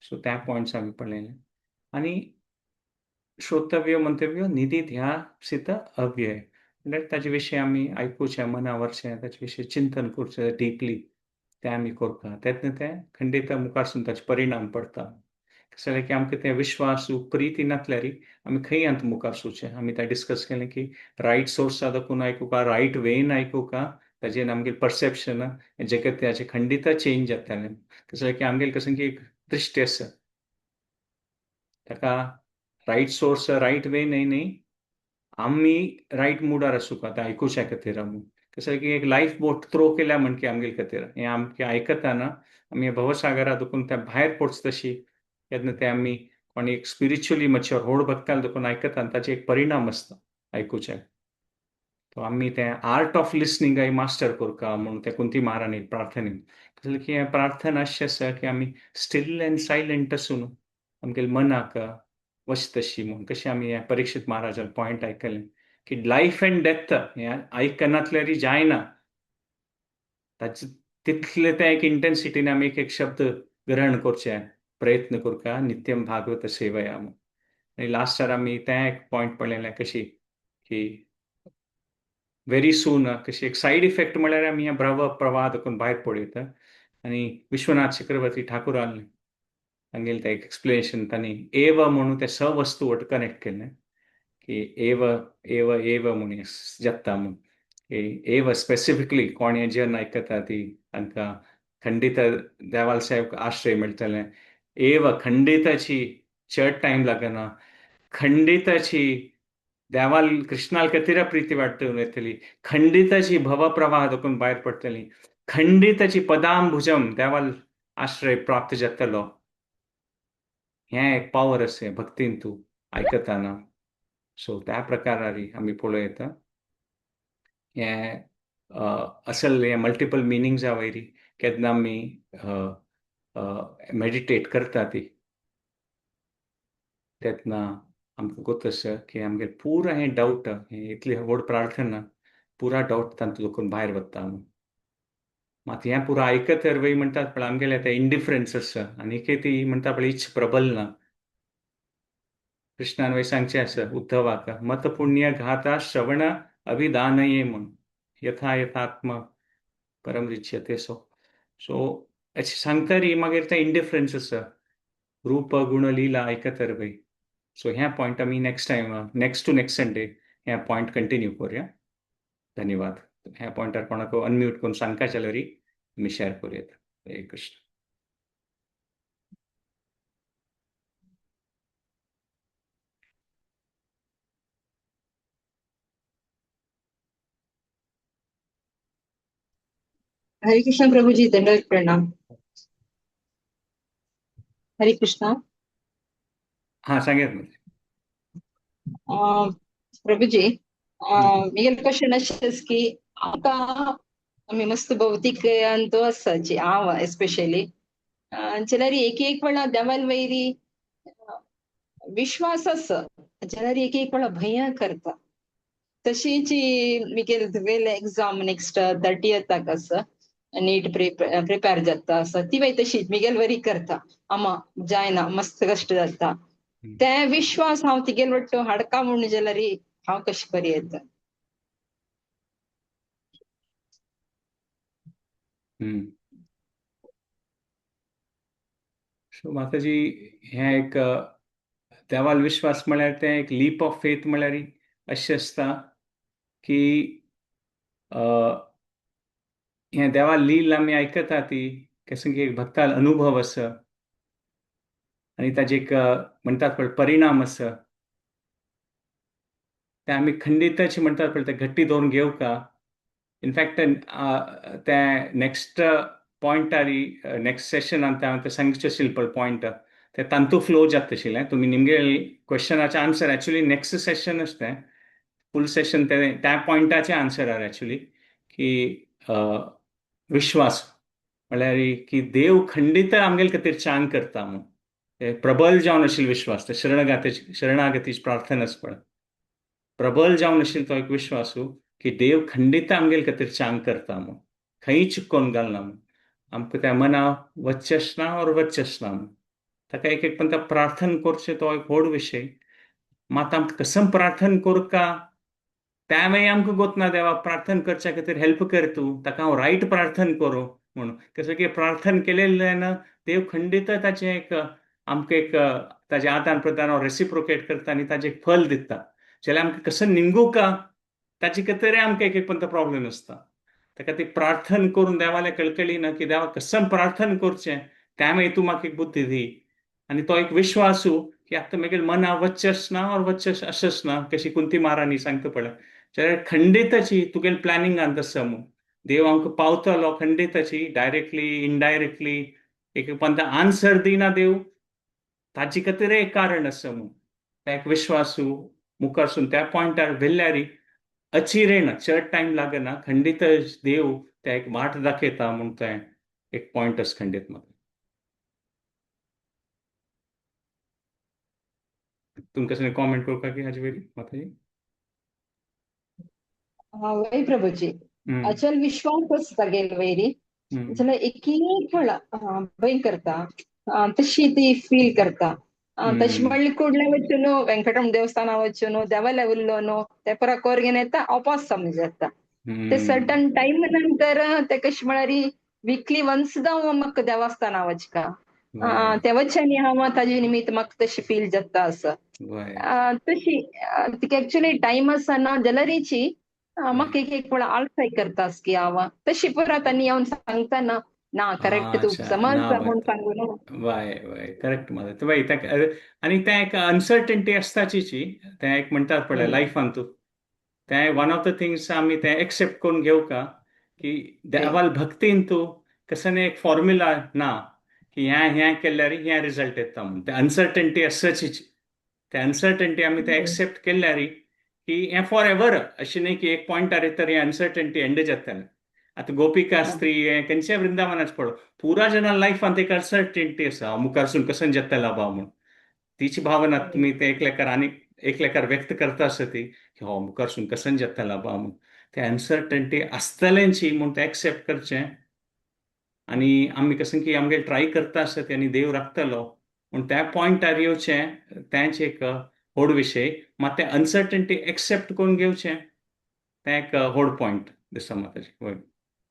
Speaker 1: सो त्या पॉयंट्स आमी पळयले आनी श्रोतव्य मंतव्य निधी ध्यासित अव्यय म्हणल्यार ताचे विशीं आमी आयकुचें मना व्हरचें ताचे विशीं चिंतन करचें डीपली तें आमी करता तेन्ना तें खंडीत मुखारसून ताचे परिणाम पडटा कसं जालें की आमकां तें विश्वास प्रिती नासल्यार आमी खंय अंत मुखार सुचें आमी तें डिस्कस केलें की रायट सोर्सा देखून आयकुका रायट वेन आयकुका ताजेर आमगे परसेप्शन जगत्याचें खंडीत चेंज जातालें कसं जालें की आमगेलें कसं की दृश्टी आसा ताका रायट सोर्स रायट वे न्हय आमी रायट मुडार आसूं तें आयकुच्या खातीर आमी कसं की एक लायफ बोट थ्रो केल्या म्हणके आमगे खातीर हें आमकां आयकतना आमी भवसागरा देखून त्या भायर पडच तशी केन्ना ते आमी कोणी एक स्पिरिच्युअली मच्युअर व्हड भक्ताल देखून आयकता ताचे एक परिणाम आसता आयकुचे तो आमी तें आर्ट ऑफ लिसनिंग मास्टर करता म्हणून ते कुंती महाराणी प्रार्थनेन कसं की हें प्रार्थना अशें आसा की आमी स्टील एंड सायलंट आसून आमगेले मनाक वच तशी म्हणून कशें आमी हें परीक्षीत महाराजान पॉयंट आयकलें की लायफ एंड डेथ हें आयकनातल्यार जायना ताचे तितले ते एक इंटेन्सिटीन आमी एक शब्द ग्रहण करचे प्रयत्न करता नित्यम भागवत सेवया आनी लास्टार आमी तें एक पॉयंट पळयलें कशी की व्हेरी सून कशी एक सायड इफेक्ट म्हळ्यार आमी हें भ्रव प्रवाह देखून भायर पडयता आनी विश्वनाथ चक्रवर्ती ठाकुरान तांगेलें तें एक्सप्लेनेशन तांणी एव म्हणून तें सवस्तू कनेक्ट केलें की एव एव एव म्हणून जगता म्हणून एव स्पेसिफिकली कोण हें जन आयकता ती तांकां खंडीत देवाल साहेब आश्रय मेळटलें एव खंडिताची चड टायम लागना खंडिताची देवाल कृष्णाल खातीर प्रिती वाडटून येतली खंडिताची भवप्रवाह देखून भायर पडटली खंडिताची पदांभुजम देवाल आश्रय प्राप्त जातलो हें एक पावर असें भक्तीन तूं आयकतना सो त्या प्रकारारी आमी पळयता हें असल हें मल्टिपल मिनींग्सा वयरी केन्ना आमी मेडिटेट करता ती तेन्ना आमकां कोत्तस की आमगे पुरा हें डावट हें इतली व्हड प्रार्थना पुरा डावट तांतूं देखून भायर वता मात हें पुरो आयकतर वय म्हणटात पळय आमगेलें तें इंडिफरन्स आसा आनी ती म्हणटा पळय इच्छ प्रबल ना कृष्णान वय सांगचें आसा उद्धवाक मत पुण्य घाता श्रवण अभिदानये म्हूण यथा यथात्म परम रिच्यते सो अशें सांगतरी मागीर तें इंडिफरन्स आसा रूप गुण लीला आयकतर वय सो ह्या पॉयंट आमी next time next to next Sunday ह्या पॉयंट कंटिन्यू करुया धन्यवाद ह्या पॉयंटार कोणाक अनम्यूट करून सांगता जाल्यार तुमी शेअर करूयात हरे कृष्ण
Speaker 2: हरे कृष्ण प्रभु जी, दंडवत प्रणाम। हरे कृष्णा।
Speaker 1: हा सांगेत म्हणजे.
Speaker 2: अं, प्रभु जी,
Speaker 1: हम्म,
Speaker 2: मी क्वेश्चन अशेंच की आमकां आमी मस्त भौतीक तो आसाची हांव एस्पेशली जाल्यार एक एक वेळा देवाल वयरी विश्वास आसा जाल्यार एक एक वेळा भंय करता तशीची मिगेल तुगेल एग्जाम नेक्स्ट 30th आसा नीट प्रिपेर जाता आसा ती वय तशी मिगेल वरी करता आमा जायना मस्त कश्ट जाता
Speaker 1: हम्म,
Speaker 2: ते विश्वास हांव तिगेल वट्ट हाडका म्हण जाल्यार हांव कशें करी येता.
Speaker 1: हम्म. सो माताजी हे एक देवाल विश्वास म्हळ्यार ते एक लीप ऑफ फेथ म्हळ्यार अशें आसता की अ, हें देवा लील आमी आयकता ती केसन की एक भक्ताल अनुभव आसा आणि ताजे एक म्हणटात पळय परिणाम आसा ते आमी खंडितच म्हणटात पळय ते घट्टी धरून घेवका. इनफॅक्ट ते नेक्स्ट पॉयंटार नेक्स्ट सेशनान ते सांगचे आशिल्ले पळय पॉयंट ते तांतू फ्लो जाता आशिल्लें तुमी निमगे क्वेश्चनाचे आन्सर एक्चुअली नेक्स्ट सेशन तें फूल सेशन ते त्या पॉयंटाचे आन्सर आर एक्चुअली की अ, विश्वास म्हळ्यार की देव खंडित आमगेले खातीर चांग करता म्हणून ते प्रबल जावन आशिल्लो विश्वास ते शरणागतीची प्रार्थना आसा पळय प्रबल जावन आशिल्लो तो एक विश्वासू की देव खंडित आमगेले खातीर चांग करता म्हणून खंय चिक्कोन घालना म्हणून आमकां त्या मना वच्चसना और वच्चसना म्हणून ताका एक एक पण प्रार्थना करचें तो एक व्हड विशय मात आमकां कसं प्रार्थना करता त्यावेळी आमकां गोतना देवा प्रार्थना करच्या खातीर हेल्प कर तूं ताका हांव रायट प्रार्थना करूं म्हणून कसं की प्रार्थना केलेल्यान देव खंडित ताचें एक आमकां एक ताजें आदान प्रदान हांव रेसिप्रोकेट करता आनी ताजें एक फल दिता जाल्यार आमकां कसं निंगू का ताचे खातीर आमकां एक पण प्रॉब्लेम आसता ताका ती प्रार्थना करून देवाले कळकळी ना की देवा कसं प्रार्थना करचें त्यावेळी तूं म्हाका एक बुद्धी दी आणि तो एक विश्वासू की आतां मागीर मना वच्चस ना और वच्चस अशस ना कशी कुंती महाराणी सांगता पळय जाल्यार खंडिताची तुगेल प्लॅनिंगान तसं म्हूण देव आमकां पावतलो खंडिताची डायरेक्टली इनडायरेक्टली एक पण आन्सर दिना देव ताचे खातीर एक कारण आसा म्हूण त्या एक विश्वासू मुखारसून त्या पॉयंटार व्हेल्ल्यार अचिरेण चड टायम लागना खंडित देव त्या एक वाट दाखयता म्हूण तें एक पॉयंट आसा खंडित म्हाका तुमकां कसं कॉमेंट करपाक की हाजे वयली माताजी.
Speaker 2: वय प्रभुजी,
Speaker 1: हम्म,
Speaker 2: अचल विश्वास आसता गेल वयरी
Speaker 1: हम्म,
Speaker 2: जाल्यार एक एक वेळा भंय करता तशी ती फील करता तशी
Speaker 1: हम्म,
Speaker 2: म्हणली कुडले वचून वेंकटरमण देवस्थाना वचून देवा लेवल्लो ते परत कोरगेन येता ऑपास समजता ते
Speaker 1: हम्म.
Speaker 2: सर्टन टाइम नंतर ते कशें म्हळ्यार विकली वन्स जावं म्हाका देवस्थाना वचका
Speaker 1: वय
Speaker 2: ते वचनी हांव ताजे निमित्त म्हाका तशी फील जाता असं
Speaker 1: वय
Speaker 2: तशी तिका एक्चुअली टाइम आसना जाल्यारीची
Speaker 1: वय
Speaker 2: म्हाका एक एक वेळा आळसाय करतास की हांव तशी परत आनी येवन सांगता ना ना करेक्ट तू
Speaker 1: अच्छा
Speaker 2: समज
Speaker 1: ना
Speaker 2: म्हूण
Speaker 1: बरं
Speaker 2: सांगून
Speaker 1: वय वय करेक्ट मदत वय आणि त्या एक अनसर्टनिटी आसताची त्या एक म्हणटात पळय लायफान तू ते वन ऑफ द थिंग्स आमी ते एक्सेप्ट करून घेवका की देवाल भक्तीन तूं कसं एक फॉर्म्युला ना की ह्या केल्यार ह्या रिझल्ट येता म्हणून ते अनसर्टनिटी आसची ते अनसर्टनिटी आमी ते एक्सेप्ट केल्यार की हें फॉर एव्हर अशें न्ही की एक पॉयंटार येतर हें अनसर्टनिटी एंड जातलें आतां गोपिका स्त्री हें खंयच्या वृंदावनाच पळय पुरा जना लायफान ते अनसर्टनिटी आसा मुखारसून कसं जातला बा म्हणून तिची भावना तुम्ही ते एकल्याकार आणि एकल्याकार व्यक्त करता आसा ती की हो मुखारसून कसं जातला बा म्हणून ते अनसर्टनिटी आसतलेंची म्हणून ते एक्सेप्ट करचें आणि आमी कसं की आमगे ट्राय करता आसत ते आनी देव राखतलो पूण त्या पॉयंटार येवचें तेंच एक व्हड विशय मात ते अनसर्टनिटी एक्सेप्ट करून घेवचें तें एक व्हड पॉयंट दिसता म्हाका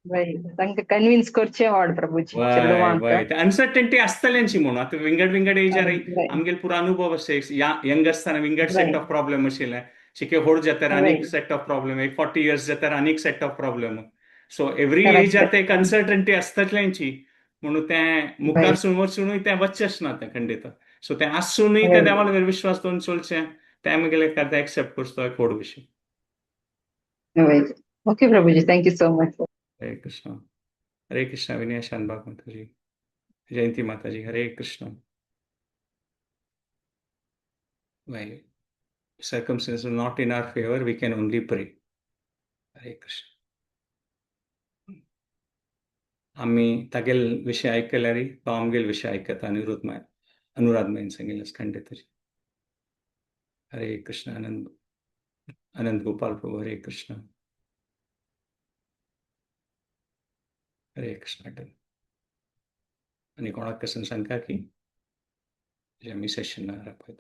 Speaker 1: वय
Speaker 2: तांकां कन्विन्स करचें व्हड प्रभुजी
Speaker 1: वय
Speaker 2: चेडवांक
Speaker 1: वय ते अनसर्टनिटी आसतल्यांची म्हणून आतां विंगड विंगड एजार
Speaker 2: वय
Speaker 1: आमगेले पुरो अनुभव असे यंग आसतना विंगड
Speaker 2: वय
Speaker 1: सेट ऑफ प्रॉब्लेम आशिल्ले शिके व्हड जाल्यार
Speaker 2: वय
Speaker 1: आनीक सेट ऑफ प्रॉब्लेम एक 40 years जाल्यार आनीक set of problem so every
Speaker 2: correct
Speaker 1: एजार ते एक अनसर्टनिटी आसतल्यांची म्हणून तें
Speaker 2: वय
Speaker 1: मुखार वचूनय तें वचचेच ना तें खंडित सो तें आसूनय तें
Speaker 2: वय
Speaker 1: देवाल विश्वास दवरून चलचें तें आमगेले ते एक्सेप्ट करचो एक व्हड विशय.
Speaker 2: वय okay Prabhuji, thank you so much.
Speaker 1: हरे कृष्ण. हरे कृष्णा विनय शानबाग माता जी, जयंती माता जी, हरे कृष्णा। भाई, circumstances are not in our favor, we can only pray. हरे कृष्ण. आम्ही तागेल विषय ऐकल्यारी तो आमगेल विषय ऐकता अनुराध मैन सांगेल खंडित. हरे कृष्ण. आनंद गोपाल प्रभु, हरे कृष्ण. हरे कृष्ण. आणि कोणाक कसं शंका की जे आम्ही सेशन राखतो.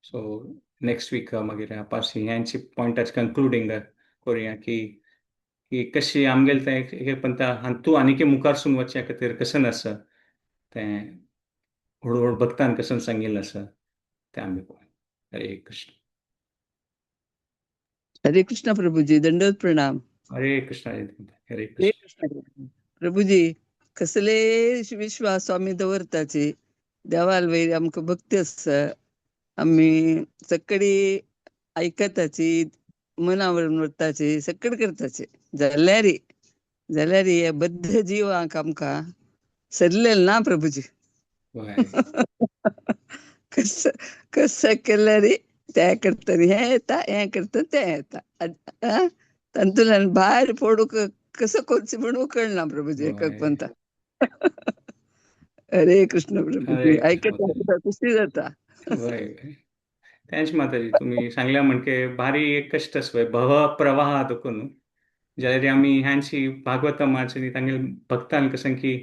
Speaker 1: सो नेक्स्ट वीक मागीर पास ह्यांची पॉइंटाच कन्क्लुडिंग करूया की कशी आमगेल ते पण तूं आनीक मुखार वचचे खातीर कसं आसा तें हळूहळू भक्तान कसं सांगिल्लें आसा तें आमी पळोवया. हरे कृष्ण.
Speaker 3: हरे कृष्णा प्रभुजी, दंडवत प्रणाम.
Speaker 1: हरे कृष्ण. हरे
Speaker 3: हरे
Speaker 1: कृष्ण.
Speaker 3: कृष्ण प्रभुजी, कसले विश्वास स्वामी दवरताचे देवाल वयर आमकां भक्ती आसा. आमी सकाळी आयकताची, मनावरून वरताची, सगळं करताचे. जाल्यार हे बद्ध जिवाक आमकां सरलेलं ना प्रभुजी. कसं केल्यार तें करता, हें करता तें येता. तातूंतल्यान भायर पडूंक कसं करचें म्हणून कळना प्रभुजी एकक पंथा. हरे कृष्ण प्रभुजी, ऐकता खुशी जाता.
Speaker 1: थँक्स माताजी. तुम्ही सांगल्या म्हणजे भारी एक कष्ट असतोय भव प्रवाह दुखून जाल्यार आमी ह्यांची भागवतमाची तांगेल भक्तान कसं की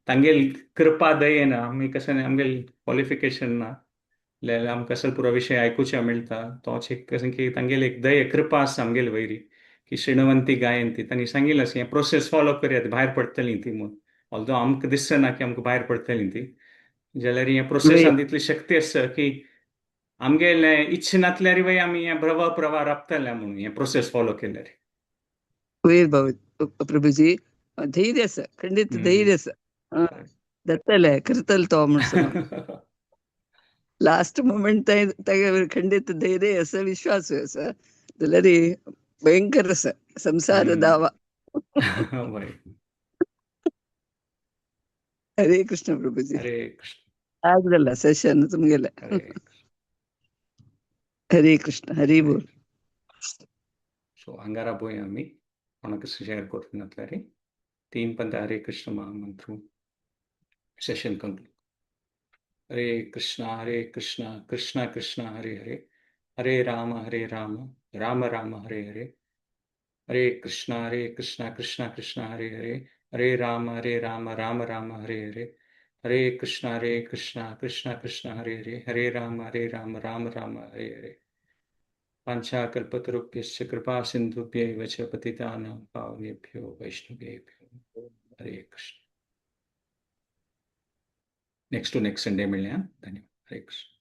Speaker 1: तांगेल कृपा दयेन आमी कसं आमगेल क्वॉलिफिकेशन ना जाल्यार आमकां कसं पुरो विषय आयकुचें मेळटा. तोच एक कसं की तांगेल एक दये कृपा आसा आमगेल वयरी की श्रीणवंती गायंती तांणी सांगिल्लें हें प्रोसेस फॉलो करयात भायर पडटलीं ती म्हूण. ऑल्दो आमकां दिसना की आमकां भायर पडटलीं ती, जाल्यार हे प्रोसेसान तितली शक्ती आसा की आमगेले इच्छनातल्यार वय आमी हें भव प्रवाह राबतले म्हणून हें प्रोसेस फॉलो केल्यार.
Speaker 3: वयर भाऊ प्रभुजी, धैर्य आसा, खंडीत धैर्य आसा. जातलें करतलो तो म्हणून लास्ट मोमेंट तागे खंडीत धैर्य आसा, विश्वास आसा जाल्यार भयंकर आसा संसार दावा. हरे कृष्ण प्रभुजी.
Speaker 1: हरे कृष्ण.
Speaker 3: आज जालां सेशन तुमगेलें. हरे कृष्ण. हरी बोल.
Speaker 1: सो हांगारा पळय आमी कोणाक शेअर करनातल्यार 3 पंथा हरे कृष्ण महामंत्र सेशन कंक्लूड. हरे कृष्णा कृष्णा कृष्णा हरे हरे, हरे राम राम राम हरे हरे, हरे कृष्णा कृष्णा कृष्णा हरे हरे, हरे राम राम राम हरे हरे, हरे कृष्णा कृष्णा कृष्णा हरे हरे, हरे राम राम राम हरे हरे. वाञ्छाकल्पतरुभ्यश्च कृपा सिन्धुभ्यैव च पतितानां पावनेभ्यो वैष्णवेभ्यो Hare Krishna. Next to next Sunday मिळूया. धन्यवाद. हरे कृष्ण.